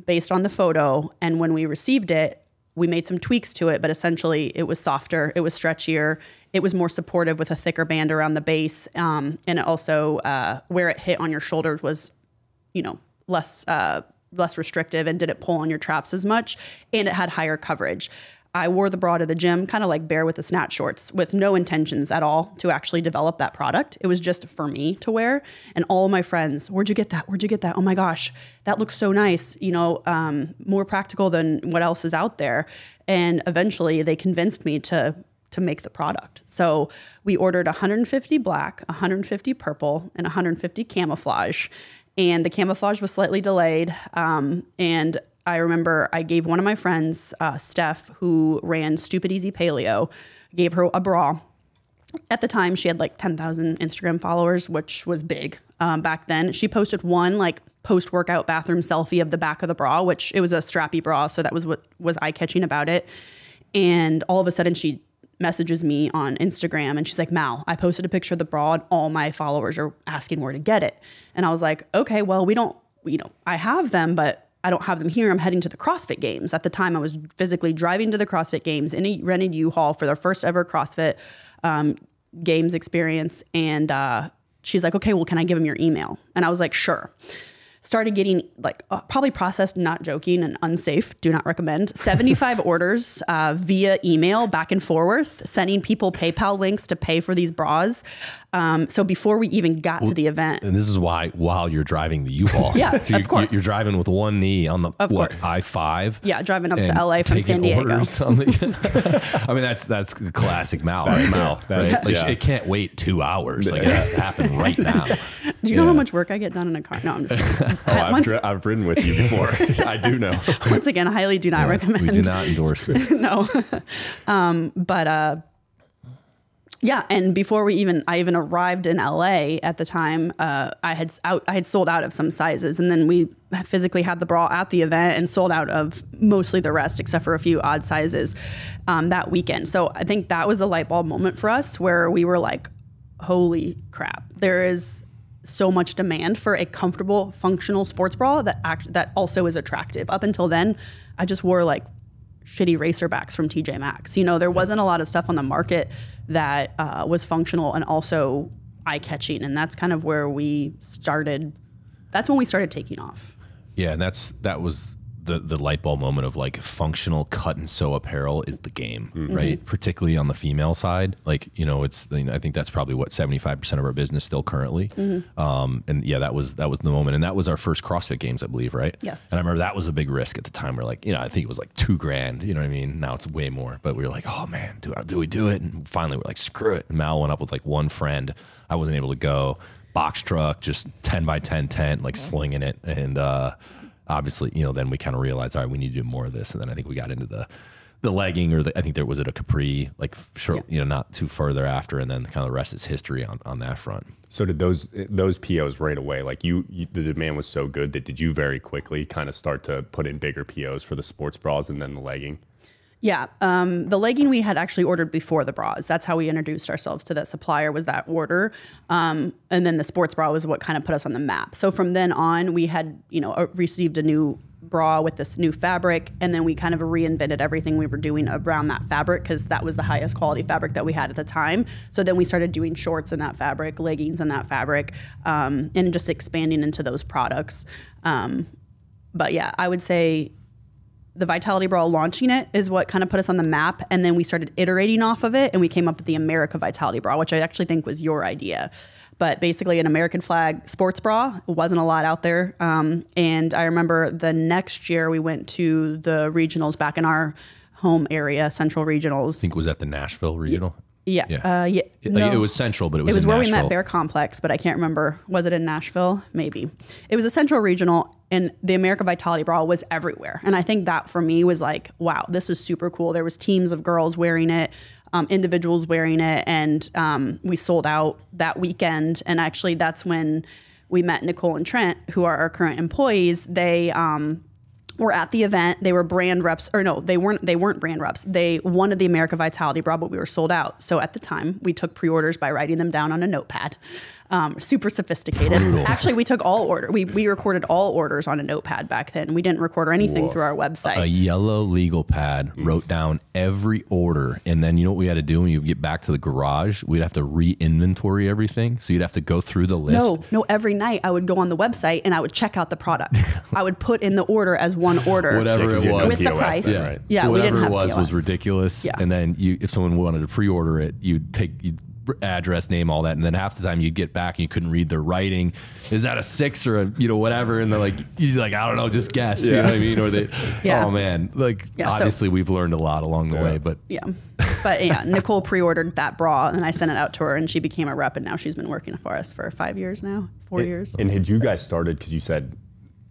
Speaker 3: based on the photo. And when we received it, we made some tweaks to it, but essentially it was softer, it was stretchier, it was more supportive with a thicker band around the base. And it also, where it hit on your shoulders was, less restrictive and didn't pull on your traps as much. And it had higher coverage. I wore the bra to the gym, kind of like Bear with the snatch shorts, with no intentions at all to actually develop that product. It was just for me to wear. And all of my friends, where'd you get that? Where'd you get that? Oh my gosh, that looks so nice. More practical than what else is out there. And eventually they convinced me to make the product. So we ordered 150 black, 150 purple, and 150 camouflage. And the camouflage was slightly delayed. And I remember I gave one of my friends, Steph, who ran Stupid Easy Paleo, gave her a bra. At the time, she had like 10,000 Instagram followers, which was big back then. She posted one like post-workout bathroom selfie of the back of the bra, which it was a strappy bra. So that was what was eye-catching about it. And all of a sudden she messages me on Instagram and she's like, Mal, I posted a picture of the bra and all my followers are asking where to get it. And I was like, okay, well, I have them, but I don't have them here. I'm heading to the CrossFit Games. At the time, I was physically driving to the CrossFit Games in a rented U-Haul for their first ever CrossFit Games experience. And she's like, okay, well, can I give him your email? And I was like, sure. started getting like probably processed, not joking, and unsafe, do not recommend, 75 orders via email back and forth, sending people PayPal links to pay for these bras. So before we even got to the event.
Speaker 1: And this is why while you're driving the U-Haul.
Speaker 3: Yeah,
Speaker 1: so
Speaker 3: of course.
Speaker 1: You're driving with one knee on the I-5.
Speaker 3: Yeah, driving up to LA from San Diego.
Speaker 1: I mean, that's classic Mal. That's Mal. Right? Like, it can't wait 2 hours. Like, it has to happen right now.
Speaker 3: Do you know how much work I get done in a car? No, I'm just kidding.
Speaker 2: I've ridden with you before. I do know.
Speaker 3: Once again, highly do not recommend.
Speaker 1: We do not endorse this.
Speaker 3: No. Yeah, and before I even arrived in LA at the time, I had sold out of some sizes, and then we physically had the bra at the event and sold out of mostly the rest, except for a few odd sizes that weekend. So I think that was the light bulb moment for us, where we were like, "Holy crap! There is so much demand for a comfortable, functional sports bra that also is attractive." Up until then, I just wore like shitty racerbacks from TJ Maxx. You know, there wasn't a lot of stuff on the market that was functional and also eye-catching, and that's kind of where we started. That's when we started taking off. Yeah,
Speaker 1: and that was the light bulb moment of like functional cut and sew apparel is the game, right? Particularly on the female side. Like, you know, I think that's probably what 75% of our business still currently. And yeah, that was the moment. And that was our first CrossFit Games, I believe, right?
Speaker 3: Yes.
Speaker 1: And I remember that was a big risk at the time. We're like, you know, I think it was like $2,000, you know what I mean? Now it's way more, but we were like, oh man, do we do it? And finally we're like, screw it. And Mal went up with like one friend. I wasn't able to go. Box truck, just 10 by 10 tent, like slinging it. And, obviously, you know, then we kind of realized, all right, we need to do more of this. And then I think we got into the legging, or I think there was a capri, like short, you know, not too further after. And then kind of the rest is history on that front.
Speaker 2: So did those POs right away, like the demand was so good that did you very quickly kind of start to put in bigger POs for the sports bras and then the legging?
Speaker 3: Yeah, the legging we had actually ordered before the bras. That's how we introduced ourselves to that supplier, was that order. And then the sports bra was what kind of put us on the map. So from then on, we had, you know, received a new bra with this new fabric, and then we kind of reinvented everything we were doing around that fabric, because that was the highest quality fabric that we had at the time. So then we started doing shorts in that fabric, leggings in that fabric, and just expanding into those products. But yeah, I would say the Vitality Bra, launching it, is what kind of put us on the map. And then we started iterating off of it, and we came up with the America Vitality Bra, which I actually think was your idea. But basically an American flag sports bra. It wasn't a lot out there. And I remember the next year we went to the regionals back in our home area, Central Regionals.
Speaker 1: I think it was at the Nashville Regional.
Speaker 3: Yeah.
Speaker 1: No. It was Central, but it was in
Speaker 3: where
Speaker 1: Nashville.
Speaker 3: We met Bear Complex, but I can't remember. Was it in Nashville? Maybe. It was a Central Regional, and the America Vitality Bra was everywhere. And I think that for me was like, wow, this is super cool. There was teams of girls wearing it, individuals wearing it, and we sold out that weekend. And actually that's when we met Nicole and Trent, who are our current employees. They were at the event. They were brand reps, or no, they weren't brand reps. They wanted the America Vitality Bra, but we were sold out. So at the time, we took pre-orders by writing them down on a notepad. Super sophisticated. Actually, we took all order. We recorded all orders on a notepad back then. We didn't record anything through our website.
Speaker 1: A yellow legal pad, wrote down every order. And then you know what we had to do when you get back to the garage? We'd have to re-inventory everything. So you'd have to go through the list.
Speaker 3: No, every night I would go on the website and I would check out the products. I would put in the order as one order.
Speaker 1: Whatever it was.
Speaker 3: With the price. Yeah, we didn't have
Speaker 1: Whatever it was
Speaker 3: POS.
Speaker 1: ridiculous. Yeah. And then if someone wanted to pre-order it, you'd address, name, all that, and then half the time you'd get back and you couldn't read their writing. Is that a 6 or a whatever? And they're like, you're like, I don't know, just guess. You know what I mean? Or they, oh man, obviously we've learned a lot along the way, but Nicole pre-ordered that bra and I sent it out to her and she became a rep, and now she's been working for us for 5 years now, 4 years.
Speaker 2: And had you guys started, because you said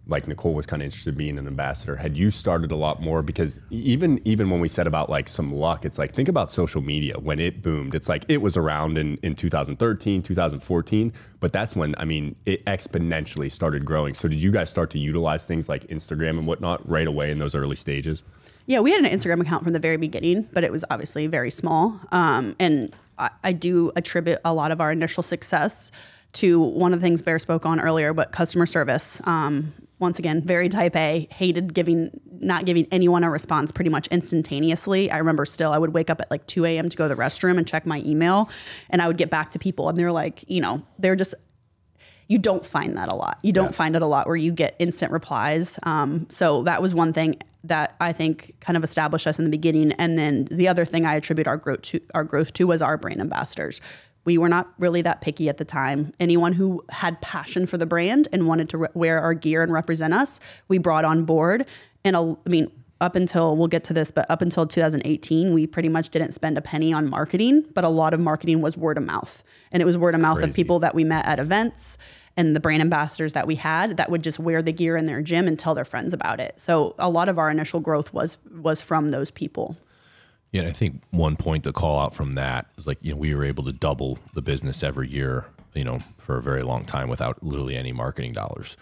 Speaker 2: like Nicole was kind of interested in being an ambassador, had you started a lot more? Because even when we said about like some luck, it's like, think about social media when it boomed. It's like it was around in 2013, 2014, but that's when, I mean, it exponentially started growing. So did you guys start to utilize things like Instagram and whatnot right away in those early stages?
Speaker 3: Yeah, we had an Instagram account from the very beginning, but it was obviously very small. And I do attribute a lot of our initial success to one of the things Bear spoke on earlier, but customer service. Once again, very type A, hated not giving anyone a response pretty much instantaneously. I remember still, I would wake up at like 2 a.m. to go to the restroom and check my email, and I would get back to people, and they're like, they're just, you don't find that a lot. You don't find it a lot where you get instant replies. So that was one thing that I think kind of established us in the beginning. And then the other thing I attribute our growth to was our brand ambassadors. We were not really that picky at the time. Anyone who had passion for the brand and wanted to wear our gear and represent us, we brought on board. And I mean, up until, we'll get to this, but up until 2018, we pretty much didn't spend a penny on marketing, but a lot of marketing was word of mouth. And it was word of mouth of people that we met at events and the brand ambassadors that we had that would just wear the gear in their gym and tell their friends about it. So a lot of our initial growth was from those people.
Speaker 1: Yeah, and I think one point to call out from that is like, we were able to double the business every year, for a very long time without literally any marketing dollars.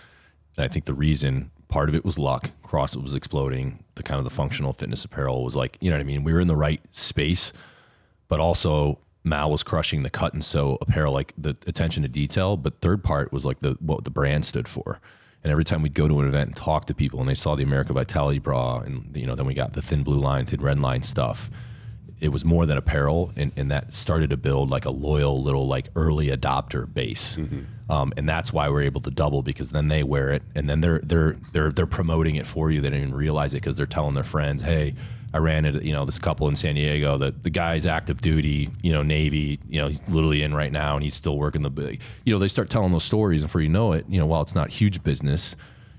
Speaker 1: And I think the reason, part of it was luck. CrossFit was exploding. The kind of the functional fitness apparel was like, you know what I mean? We were in the right space, but also Mal was crushing the cut and sew apparel, like the attention to detail. But third part was like what the brand stood for. And every time we'd go to an event and talk to people and they saw the America Vitality bra and, then we got the thin blue line, thin red line stuff. It was more than apparel. And that started to build like a loyal little like early adopter base. And that's why we're able to double, because then they wear it and then they're promoting it for you. They don't even realize it because they're telling their friends, hey, I ran into, this couple in San Diego, the guy's active duty, Navy, he's literally in right now and he's still working the big, they start telling those stories and before you know it, while it's not huge business,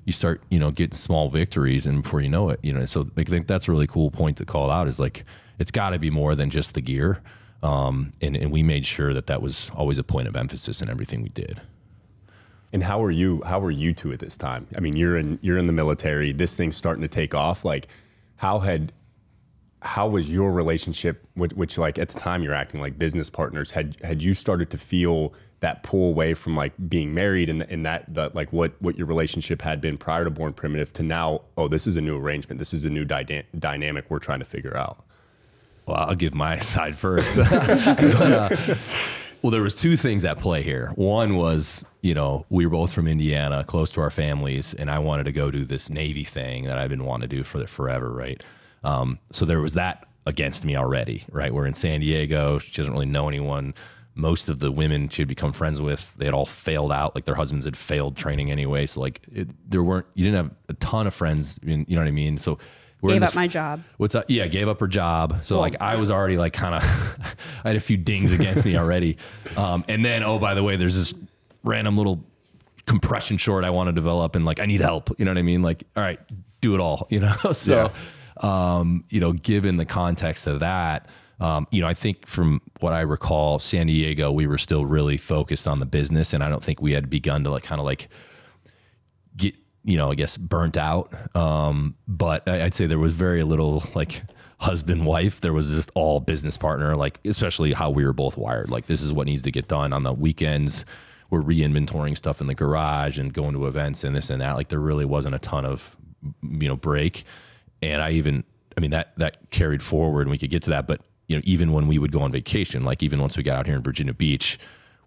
Speaker 1: you start, getting small victories and before you know it, so I think that's a really cool point to call out is like, it's gotta be more than just the gear. And we made sure that was always a point of emphasis in everything we did.
Speaker 2: And how are you two at this time? I mean, you're in the military, this thing's starting to take off. Like how was your relationship, which like at the time you're acting like business partners, had you started to feel that pull away from like being married and that like what your relationship had been prior to Born Primitive to now, oh, this is a new arrangement. This is a new dynamic we're trying to figure out.
Speaker 1: Well, I'll give my side first. Well, there was two things at play here. One was, we were both from Indiana, close to our families, and I wanted to go do this Navy thing that I've been wanting to do forever, right? So there was that against me already, right? We're in San Diego. She doesn't really know anyone. Most of the women she had become friends with, they had all failed out. Like their husbands had failed training anyway. So like you didn't have a ton of friends, you know what I mean? So
Speaker 3: gave up my job.
Speaker 1: What's up? Yeah, gave up her job. So like I was already like kind of, I had a few dings against me already. And then, oh, by the way, there's this random little compression short I want to develop and like, I need help. You know what I mean? Like, all right, do it all, So, given the context of that, I think from what I recall, San Diego, we were still really focused on the business. And I don't think we had begun to like kind of like get, I guess burnt out. But I'd say there was very little like husband, wife. There was just all business partner, like especially how we were both wired. Like this is what needs to get done on the weekends. We're re-inventorying stuff in the garage and going to events and this and that. Like there really wasn't a ton of, break. And that carried forward and we could get to that. But, even when we would go on vacation, like even once we got out here in Virginia Beach,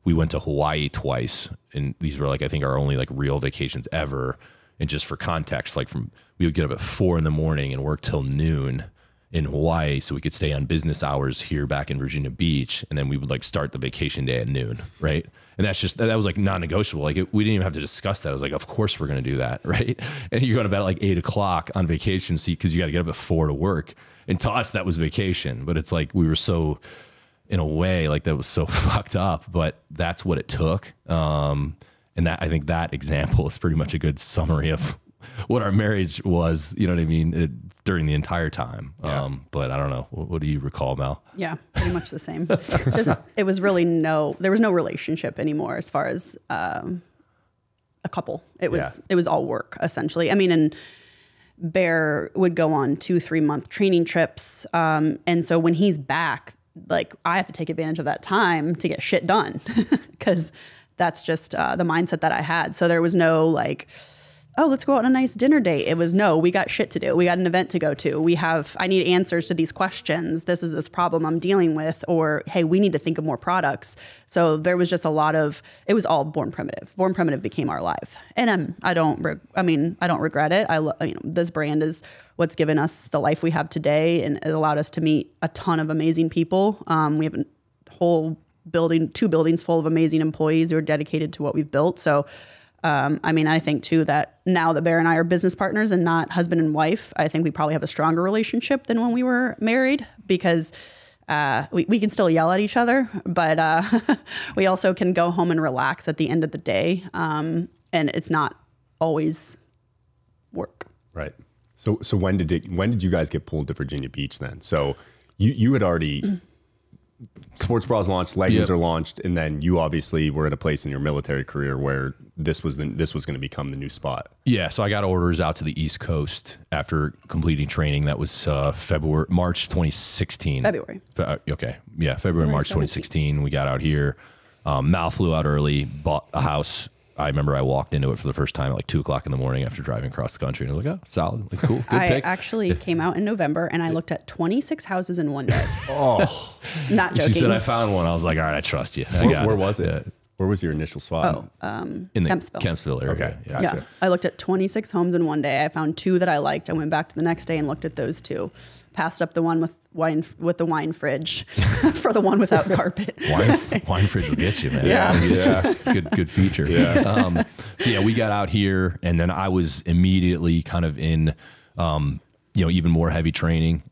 Speaker 1: we went to Hawaii twice. And these were like, I think our only like real vacations ever. And just for context, like we would get up at 4 in the morning and work till noon in Hawaii so we could stay on business hours here back in Virginia Beach. And then we would like start the vacation day at noon. Right. And that was like non-negotiable. Like we didn't even have to discuss that. I was like, of course we're going to do that. Right. And you're going to bed at like 8 o'clock on vacation. Cause you got to get up at 4 to work. And to us, that was vacation, but it's like, we were so in a way like that was so fucked up, but that's what it took. And that, I think that example is pretty much a good summary of what our marriage was, you know what I mean? During the entire time. Yeah. But I don't know. What do you recall, Mal?
Speaker 3: Yeah, pretty much the same. It was really there was no relationship anymore as far as a couple. It was all work essentially. I mean, and Bear would go on 2-3 month training trips. And so when he's back, like I have to take advantage of that time to get shit done because that's just the mindset that I had. So there was no like, oh, let's go out on a nice dinner date. It was no, we got shit to do. We got an event to go to. I need answers to these questions. This is this problem I'm dealing with, or, hey, we need to think of more products. So there was just it was all Born Primitive. Born Primitive became our life. And I don't regret it. This brand is what's given us the life we have today. And it allowed us to meet a ton of amazing people. We have a whole two buildings full of amazing employees who are dedicated to what we've built. So, I mean, I think too that now that Bear and I are business partners and not husband and wife, I think we probably have a stronger relationship than when we were married, because we can still yell at each other, but we also can go home and relax at the end of the day. And it's not always work.
Speaker 2: Right. So when did you guys get pulled to Virginia Beach then? So you had already sports bras launched, leggings are launched, and then you obviously were at a place in your military career where this was going to become the new spot.
Speaker 1: Yeah, so I got orders out to the East Coast after completing training. That was March 2016.
Speaker 3: February.
Speaker 1: February, March 2016. We got out here. Mal flew out early, bought a house. I remember I walked into it for the first time at like 2 o'clock in the morning after driving across the country, and I was like, oh, solid, like, cool, good pick.
Speaker 3: I actually came out in November and I looked at 26 houses in one day. Oh, not joking.
Speaker 1: She said I found one. I was like, all right, I trust you.
Speaker 2: Where was it? Yeah. Where was your initial spot?
Speaker 1: In the Kempsville area.
Speaker 2: Okay,
Speaker 1: yeah.
Speaker 3: Yeah, I looked at 26 homes in one day. I found 2 that I liked. I went back to the next day and looked at those 2. Passed up the one with the wine fridge for the one without carpet.
Speaker 1: Wine fridge will get you, man.
Speaker 2: Yeah.
Speaker 1: It's a good feature.
Speaker 2: Yeah.
Speaker 1: So yeah, we got out here, and then I was immediately kind of in, even more heavy training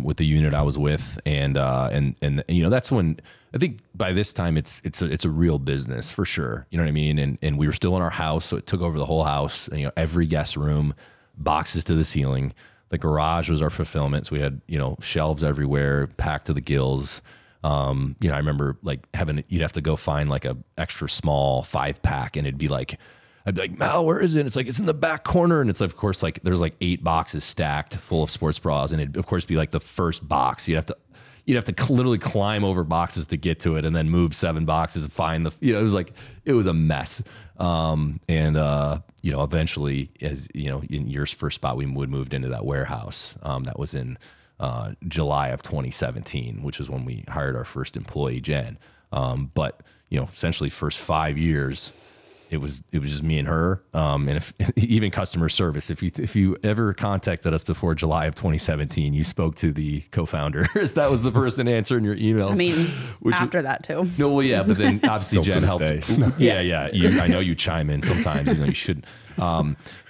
Speaker 1: with the unit I was with, and that's when I think by this time it's a real business for sure. You know what I mean? And we were still in our house, so it took over the whole house. Every guest room, boxes to the ceiling. The garage was our fulfillment. So we had, shelves everywhere, packed to the gills. I remember like you'd have to go find like a extra small 5-pack, and I'd be like, Mal, where is it? It's like, it's in the back corner. And it's of course like, there's like 8 boxes stacked full of sports bras. And it'd of course be like the first box. You'd have to literally climb over boxes to get to it, and then move 7 boxes and find it was a mess. Eventually, as in your first spot, we moved into that warehouse. That was in July of 2017, which was when we hired our first employee, Jen. But essentially first 5 years, it was just me and her. And even customer service, if you ever contacted us before July of 2017, you spoke to the co-founders. That was the person answering your emails.
Speaker 3: I mean, after that too.
Speaker 1: No, well, yeah, but then obviously Jen helped. Yeah. I know you chime in sometimes. You shouldn't.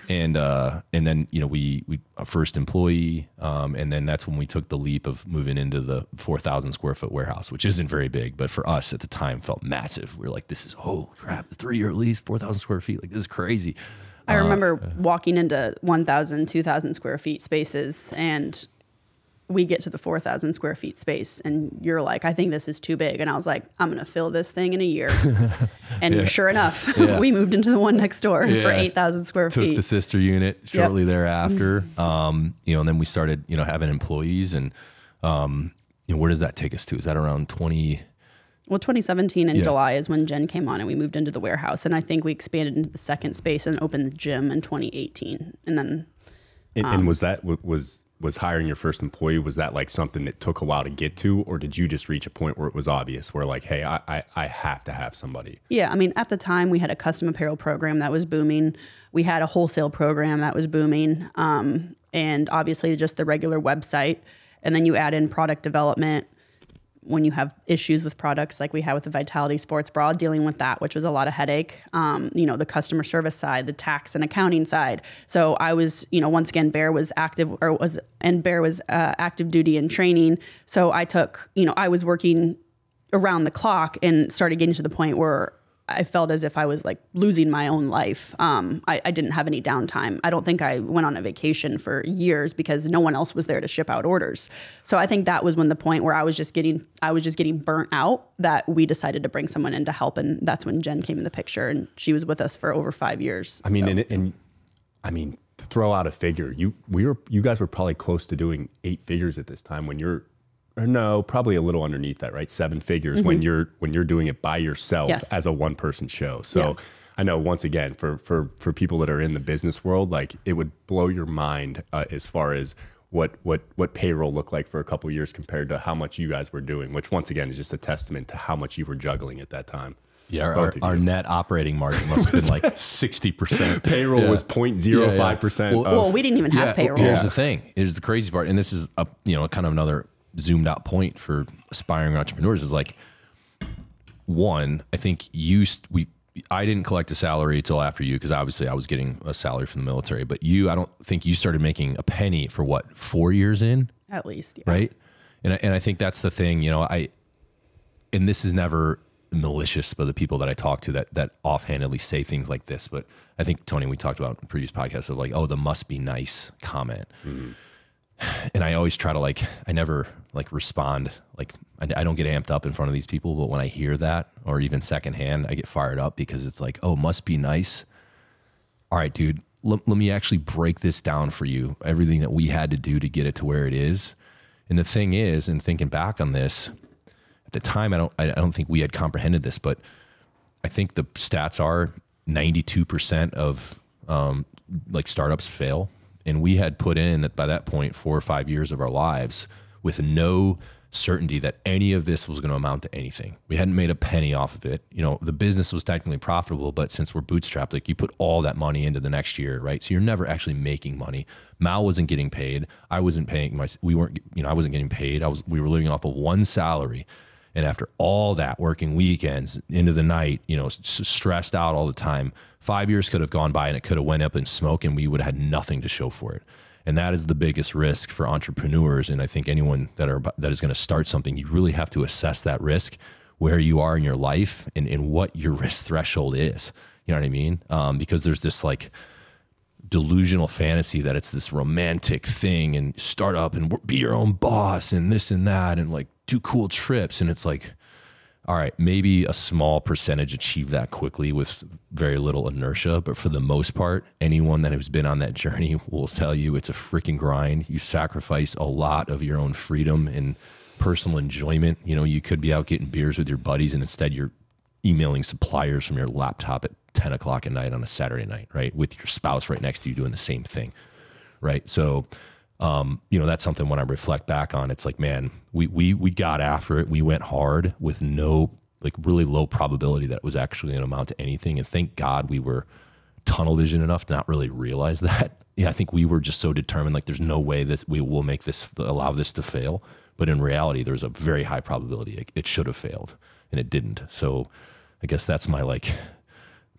Speaker 1: And then we a first employee, and then that's when we took the leap of moving into the 4,000 square foot warehouse, which isn't very big, but for us at the time felt massive. We were like, this is holy crap, 3-year lease, 4,000 square feet, like this is crazy.
Speaker 3: I remember walking into 1,000, 2,000 square feet spaces, and we get to the 4,000 square feet space, and you're like, I think this is too big. And I was like, I'm going to fill this thing in a year. And sure enough, we moved into the one next door for 8,000 square feet.
Speaker 1: Took the sister unit shortly thereafter. And then we started, having employees, and, where does that take us to? Is that around 20?
Speaker 3: Well, 2017 in July is when Jen came on and we moved into the warehouse. And I think we expanded into the second space and opened the gym in 2018. And then.
Speaker 2: And was hiring your first employee, was that like something that took a while to get to, or did you just reach a point where it was obvious, where like, hey, I have to have somebody?
Speaker 3: Yeah, I mean, at the time we had a custom apparel program that was booming. We had a wholesale program that was booming, and obviously just the regular website. And then you add in product development when you have issues with products like we had with the Vitality sports bra, dealing with that, which was a lot of headache. The customer service side, the tax and accounting side. So I was, once again, Bear was active duty in training. So I took, I was working around the clock and started getting to the point where I felt as if I was like losing my own life. I didn't have any downtime. I don't think I went on a vacation for years because no one else was there to ship out orders. So I think that was when the point where I was just getting burnt out, that we decided to bring someone in to help. And that's when Jen came in the picture, and she was with us for over 5 years.
Speaker 2: I mean, to throw out a figure, you guys were probably close to doing 8 figures at this time when you're, or no, probably a little underneath that, right? 7 figures when you're doing it by yourself as a 1-person show. So I know, once again, for people that are in the business world, like it would blow your mind as far as what payroll looked like for a couple of years compared to how much you guys were doing, which once again is just a testament to how much you were juggling at that time.
Speaker 1: Yeah, our net operating margin must have been like 60%.
Speaker 2: Payroll was 0.05%.
Speaker 3: Well, we didn't even have payroll.
Speaker 1: Here's the thing. Here's the crazy part, and this is kind of another zoomed out point for aspiring entrepreneurs, is like one, I think I didn't collect a salary until after you, because obviously I was getting a salary from the military. But I don't think you started making a penny for what, 4 years in?
Speaker 3: At least, yeah.
Speaker 1: Right? And I think that's the thing, you know, and this is never malicious by the people that I talk to that offhandedly say things like this. But I think, Tony, we talked about in previous podcasts of like, oh, the must be nice comment. Mm-hmm. And I always try to I never respond. I don't get amped up in front of these people, but when I hear that, or even secondhand, I get fired up, because it's like, oh, must be nice. All right, dude, let me actually break this down for you. Everything that we had to do to get it to where it is. And the thing is, and thinking back on this, at the time, I don't think we had comprehended this, but I think the stats are 92% of startups fail. And we had put in, by that point, 4 or 5 years of our lives with no certainty that any of this was going to amount to anything. We hadn't made a penny off of it. You know, the business was technically profitable, but since we're bootstrapped, you put all that money into the next year, right? So you're never actually making money. Mal wasn't getting paid. I wasn't paying I wasn't getting paid. We were living off of one salary. And after all that, working weekends into the night, stressed out all the time, 5 years could have gone by and it could have went up in smoke, and we would have had nothing to show for it. And that is the biggest risk for entrepreneurs. And I think anyone that is going to start something, you really have to assess that risk, where you are in your life, and what your risk threshold is. You know what I mean? Because there's this delusional fantasy that it's this romantic thing, and start up and be your own boss and this and that, and do cool trips. And it's like, all right, maybe a small percentage achieve that quickly with very little inertia. But for the most part, anyone that has been on that journey will tell you it's a freaking grind. You sacrifice a lot of your own freedom and personal enjoyment. You could be out getting beers with your buddies, and instead you're emailing suppliers from your laptop at 10 o'clock at night on a Saturday night, right? With your spouse right next to you doing the same thing, right? So, that's something when I reflect back on, it's like, man, we got after it. We went hard with no, really low probability that it was actually going to amount to anything. And thank God we were tunnel vision enough to not really realize that. Yeah, I think we were just so determined, there's no way that we will allow this to fail. But in reality, there's a very high probability it should have failed, and it didn't. So I guess that's my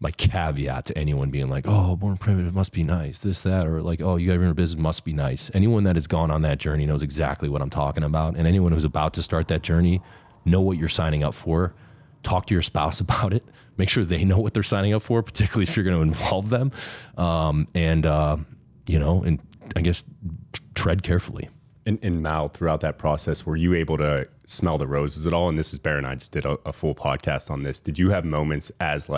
Speaker 1: my caveat to anyone being like, oh, born primitive must be nice, this, that, or oh, you guys in your business must be nice. Anyone that has gone on that journey knows exactly what I'm talking about. And anyone who's about to start that journey, know what you're signing up for. Talk to your spouse about it. Make sure they know what they're signing up for, particularly if you're going to involve them. And I guess tread carefully.
Speaker 2: And Mal, throughout that process, were you able to smell the roses at all? And this is Bear and I just did a full podcast on this. Did you have moments as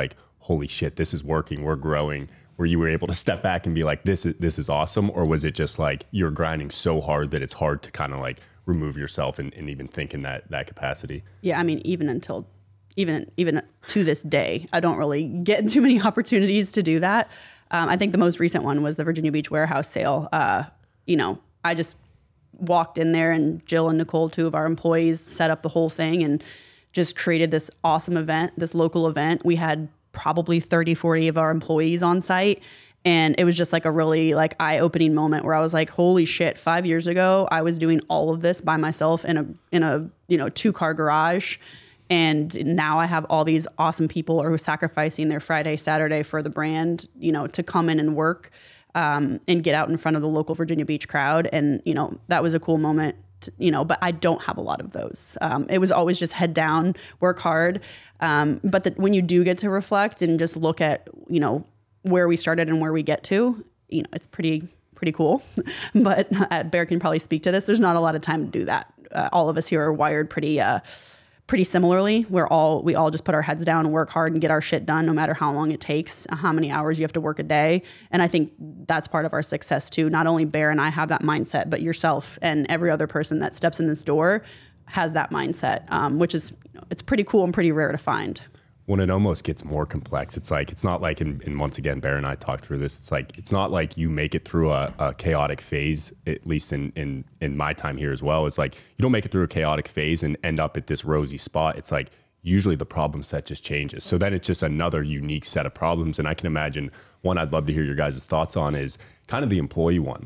Speaker 2: holy shit, this is working, we're growing, where you were able to step back and be like, this is awesome? Or was it just you're grinding so hard that it's hard to kind of remove yourself and even think in that capacity?
Speaker 3: Yeah, I mean, even to this day, I don't really get too many opportunities to do that. I think the most recent one was the Virginia Beach warehouse sale. I just walked in there, and Jill and Nicole, 2 of our employees, set up the whole thing and just created this awesome event, this local event. We had probably 30, 40 of our employees on site. And it was just a really eye-opening moment where I was like, holy shit, 5 years ago, I was doing all of this by myself in a 2-car garage. And now I have all these awesome people who are sacrificing their Friday, Saturday for the brand, to come in and work and get out in front of the local Virginia Beach crowd. And, that was a cool moment. But I don't have a lot of those. It was always just head down, work hard. But when you do get to reflect and just look at, where we started and where we get to, it's pretty cool. But Bear can probably speak to this. There's not a lot of time to do that. All of us here are wired pretty similarly. We all just put our heads down and work hard and get our shit done, no matter how long it takes, how many hours you have to work a day. And I think that's part of our success too. Not only Bear and I have that mindset, but yourself and every other person that steps in this door has that mindset, which is, it's pretty cool and pretty rare to find.
Speaker 2: When it almost gets more complex, it's not and once again, Bear and I talked through this, it's not like you make it through a chaotic phase, at least in my time here as well. It's you don't make it through a chaotic phase and end up at this rosy spot. It's usually the problem set just changes. So then it's just another unique set of problems. And I can imagine one I'd love to hear your guys' thoughts on is kind of the employee one.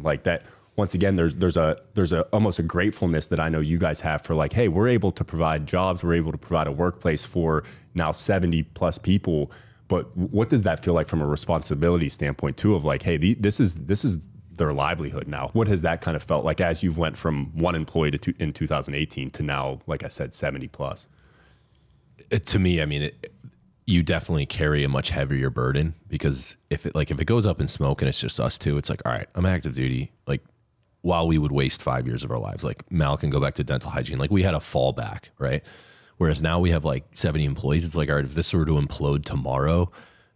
Speaker 2: once again, there's a almost a gratefulness that I know you guys have for like, hey, we're able to provide jobs, we're able to provide a workplace for now 70 plus people. But what does that feel like from a responsibility standpoint too, of like, hey, this is their livelihood now? What has that kind of felt like as you've went from one employee in 2018 to now, like I said, 70 plus?
Speaker 1: To me, I mean, you definitely carry a much heavier burden, because if it goes up in smoke and it's just us two, it's like, all right, I'm active duty. Like, while we would waste 5 years of our lives, like Mal can go back to dental hygiene. Like, we had a fallback, right? Whereas now we have like 70 employees. It's like, all right, if this were to implode tomorrow,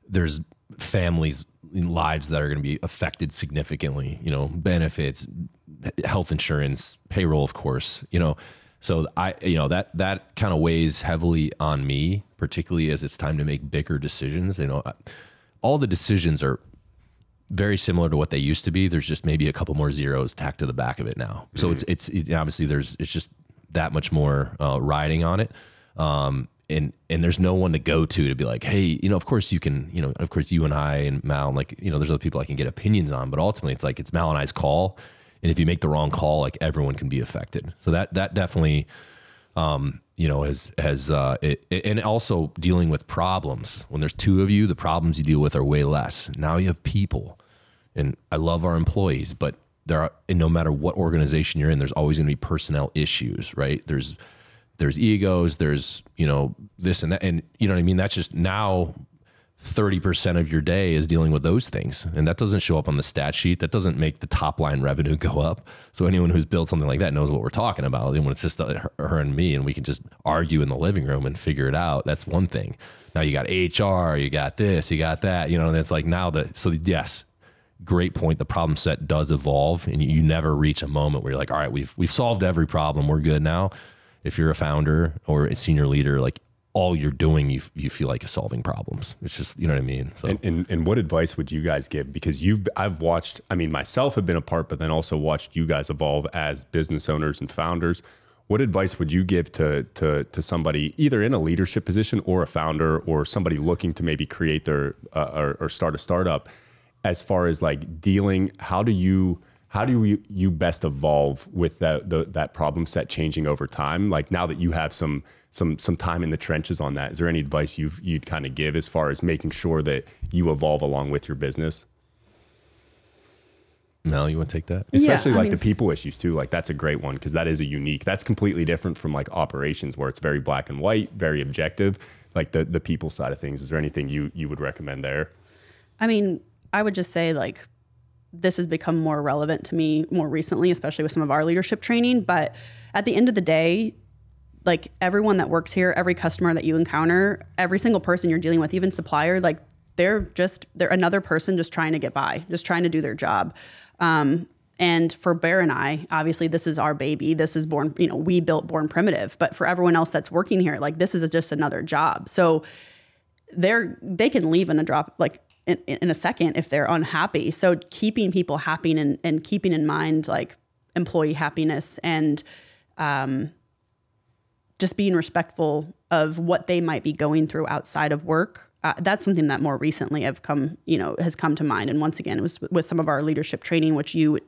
Speaker 1: there's families, lives that are going to be affected significantly, you know, benefits, health insurance, payroll, of course, you know. So that kind of weighs heavily on me, particularly as it's time to make bigger decisions. You know, all the decisions are very similar to what they used to be. There's just maybe a couple more zeros tacked to the back of it now. So it's obviously it's just that much more riding on it. And there's no one to go to be like, hey, you know, of course you can, you know, of course you and I and Mal, like, you know, there's other people I can get opinions on, but ultimately it's like, it's Mal and I's call. And if you make the wrong call, like, everyone can be affected. So that definitely, you know, and also dealing with problems. When there's two of you, the problems you deal with are way less. Now you have people, and I love our employees, but and no matter what organization you're in, there's always going to be personnel issues, right? There's egos, there's, you know, this and that, and you know what I mean? That's just now 30% of your day is dealing with those things. And that doesn't show up on the stat sheet. That doesn't make the top line revenue go up. So anyone who's built something like that knows what we're talking about. And when it's just her and me, and we can just argue in the living room and figure it out, that's one thing. Now you got HR, you got this, you got that, you know, and it's like so yes, great point. The problem set does evolve, and you never reach a moment where you're like, all right, we've solved every problem, we're good now. If you're a founder or a senior leader, like, all you're doing, you feel like is solving problems. It's just, you know what I mean? So,
Speaker 2: and what advice would you guys give? Because I've watched, I mean, myself have been a part, but then also watched you guys evolve as business owners and founders. What advice would you give to somebody either in a leadership position or a founder or somebody looking to maybe create their, or start a startup, as far as like dealing, how do you best evolve with that problem set changing over time? Like, now that you have some time in the trenches on that, is there any advice you'd kind of give as far as making sure that you evolve along with your business?
Speaker 1: Mel, you want to take that?
Speaker 2: Especially the people issues too. Like, that's a great one, because that is that's completely different from like operations, where it's very black and white, very objective. Like the people side of things. Is there anything you would recommend there?
Speaker 3: I mean, I would just say, like, this has become more relevant to me more recently, especially with some of our leadership training. But at the end of the day, like, everyone that works here, every customer that you encounter, every single person you're dealing with, even supplier, like, they're another person just trying to get by, just trying to do their job. And for Bear and I, obviously this is our baby. This is born, you know, we built Born Primitive, but for everyone else that's working here, like, this is just another job. So they can leave in a drop, like, in a second if they're unhappy. So keeping people happy and keeping in mind, like, employee happiness and, just being respectful of what they might be going through outside of work. That's something that more recently has come to mind. And once again, it was with some of our leadership training, which you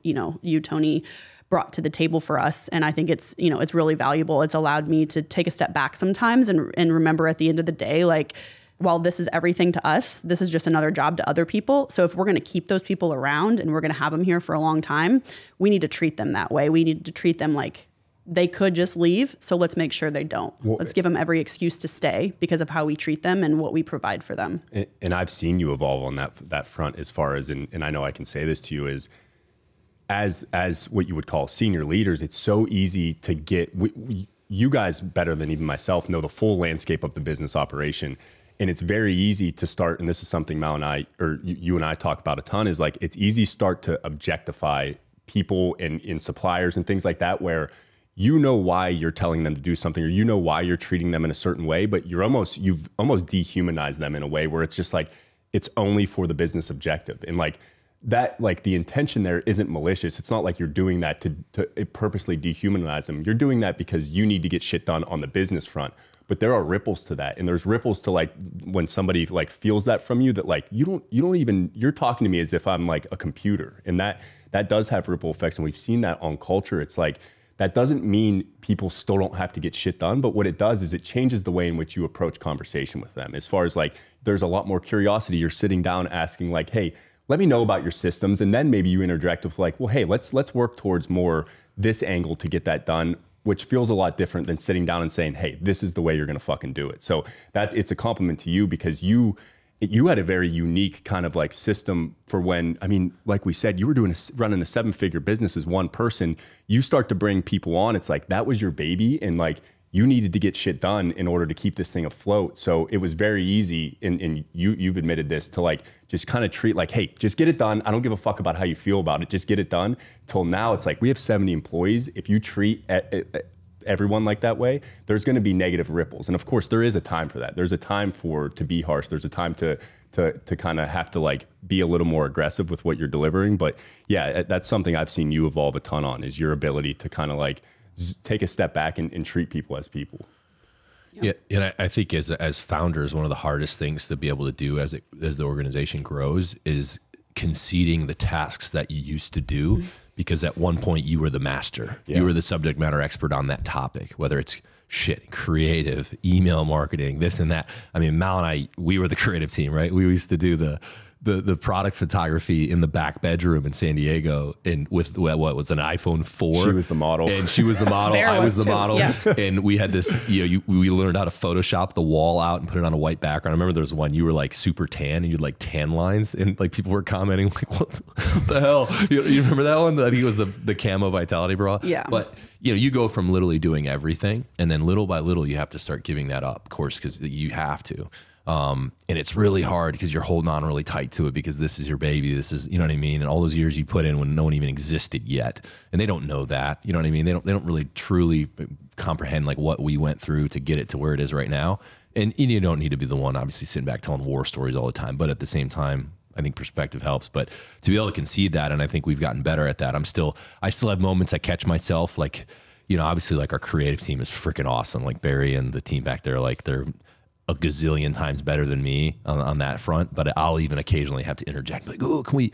Speaker 3: Tony, brought to the table for us. And I think it's really valuable. It's allowed me to take a step back sometimes and remember at the end of the day, like, while this is everything to us, this is just another job to other people. So if we're going to keep those people around and we're going to have them here for a long time, we need to treat them that way. We need to treat them like they could just leave. So let's make sure they don't. Well, let's give them every excuse to stay because of how we treat them and what we provide for them.
Speaker 2: And I've seen you evolve on that front, as far as, and I know I can say this to you, is as what you would call senior leaders, it's so easy to get, you guys better than even myself know the full landscape of the business operation. And it's very easy to start, and this is something Mal and I, or you and I talk about a ton, is like, it's easy to start to objectify people and suppliers and things like that, where you know why you're telling them to do something, or you know why you're treating them in a certain way, but you've almost dehumanized them in a way where it's just like, it's only for the business objective. And like that, like, the intention there isn't malicious. It's not like you're doing that to purposely dehumanize them. You're doing that because you need to get shit done on the business front. but there are ripples to that. And there's ripples to like when somebody like feels that from you, that like you don't even, you're talking to me as if I'm like a computer. And that does have ripple effects. And we've seen that on culture. It's like, that doesn't mean people still don't have to get shit done, but what it does is it changes the way in which you approach conversation with them. As far as like, there's a lot more curiosity. You're sitting down asking like, hey, let me know about your systems. And then maybe you interject with like, well, hey, let's work towards more this angle to get that done, which feels a lot different than sitting down and saying, hey, this is the way you're gonna fucking do it. So it's a compliment to you, because you had a very unique kind of like system for when, I mean, like we said, you were running a 7-figure business as one person. You start to bring people on. It's like, that was your baby. And like, you needed to get shit done in order to keep this thing afloat. So it was very easy. And you've admitted this, to like, just kind of treat like, hey, just get it done. I don't give a fuck about how you feel about it. Just get it done. Till now, it's like, we have 70 employees. If you treat everyone like that way, there's going to be negative ripples. And of course there is a time for that. There's a time to be harsh. There's a time to kind of have to like be a little more aggressive with what you're delivering. But yeah, that's something I've seen you evolve a ton on, is your ability to kind of like take a step back and treat people as people.
Speaker 1: Yeah, and I think as founders, one of the hardest things to be able to do as the organization grows is conceding the tasks that you used to do, because at one point you were the master. Yeah. You were the subject matter expert on that topic, whether it's shit, creative, email marketing, this and that. I mean, Mal and I, we were the creative team, right? We used to do the product photography in the back bedroom in San Diego, and with what was an iPhone 4.
Speaker 2: She was the model.
Speaker 1: And she was the model. I was the model.
Speaker 3: Yeah.
Speaker 1: And we had this, we learned how to Photoshop the wall out and put it on a white background. I remember there was one, you were like super tan and you'd like tan lines, and like people were commenting like, what the hell? You remember that one? I think it was the camo vitality bra.
Speaker 3: Yeah.
Speaker 1: But you go from literally doing everything, and then little by little you have to start giving that up, of course, because you have to. And it's really hard because you're holding on really tight to it, because this is your baby. This is, you know what I mean? And all those years you put in when no one even existed yet, and they don't know that, you know what I mean? They don't really truly comprehend like what we went through to get it to where it is right now. And you don't need to be the one obviously sitting back telling war stories all the time, but at the same time, I think perspective helps. But to be able to concede that, and I think we've gotten better at that. I still have moments I catch myself, like, obviously like our creative team is freaking awesome. Like Barry and the team back there, like they're a gazillion times better than me on that front, but I'll even occasionally have to interject, like, oh, can we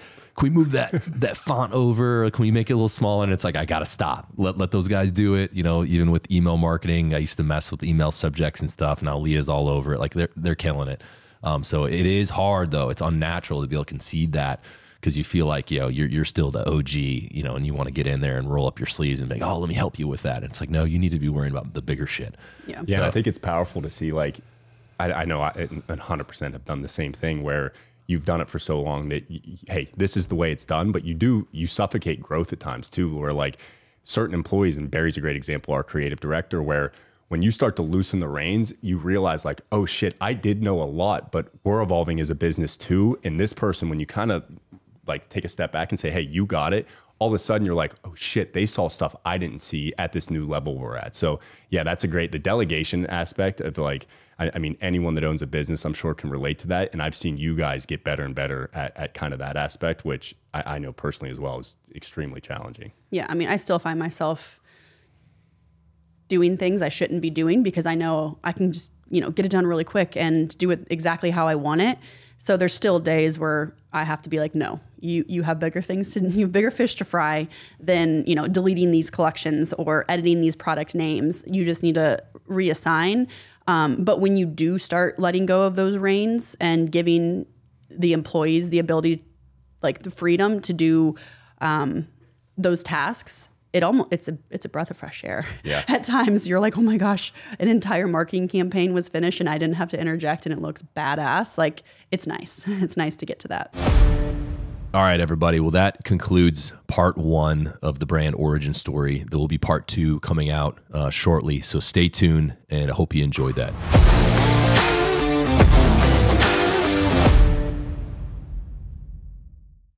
Speaker 1: move that font over? Or can we make it a little smaller? And it's like, I got to stop. Let those guys do it. Even with email marketing, I used to mess with email subjects and stuff. Now Leah's all over it. Like they're killing it. So it is hard though. It's unnatural to be able to concede that, because you feel like, you're still the OG, and you want to get in there and roll up your sleeves and be like, oh, let me help you with that. And it's like, no, you need to be worrying about the bigger shit.
Speaker 3: Yeah.
Speaker 2: Yeah. So, I think it's powerful to see, like, I know I 100% have done the same thing, where you've done it for so long that, hey, this is the way it's done, but you suffocate growth at times too, where like certain employees, and Barry's a great example, our creative director, where when you start to loosen the reins, you realize like, oh shit, I did know a lot, but we're evolving as a business too. And this person, when you kind of like take a step back and say, hey, you got it, all of a sudden you're like, oh shit, they saw stuff I didn't see at this new level we're at. So yeah, that's the delegation aspect of like, I mean, anyone that owns a business, I'm sure, can relate to that. And I've seen you guys get better and better at kind of that aspect, which I know personally as well is extremely challenging.
Speaker 3: Yeah. I mean, I still find myself doing things I shouldn't be doing, because I know I can just, get it done really quick and do it exactly how I want it. So there's still days where I have to be like, no, you have bigger things you have bigger fish to fry than, deleting these collections or editing these product names. You just need to reassign. But when you do start letting go of those reins and giving the employees the ability, like the freedom to do those tasks, it's a breath of fresh air.
Speaker 2: Yeah.
Speaker 3: At times you're like, oh my gosh, an entire marketing campaign was finished and I didn't have to interject and it looks badass. Like, it's nice. It's nice to get to that.
Speaker 1: All right, everybody. Well, that concludes part 1 of the brand origin story. There will be part 2 coming out shortly. So stay tuned, and I hope you enjoyed that.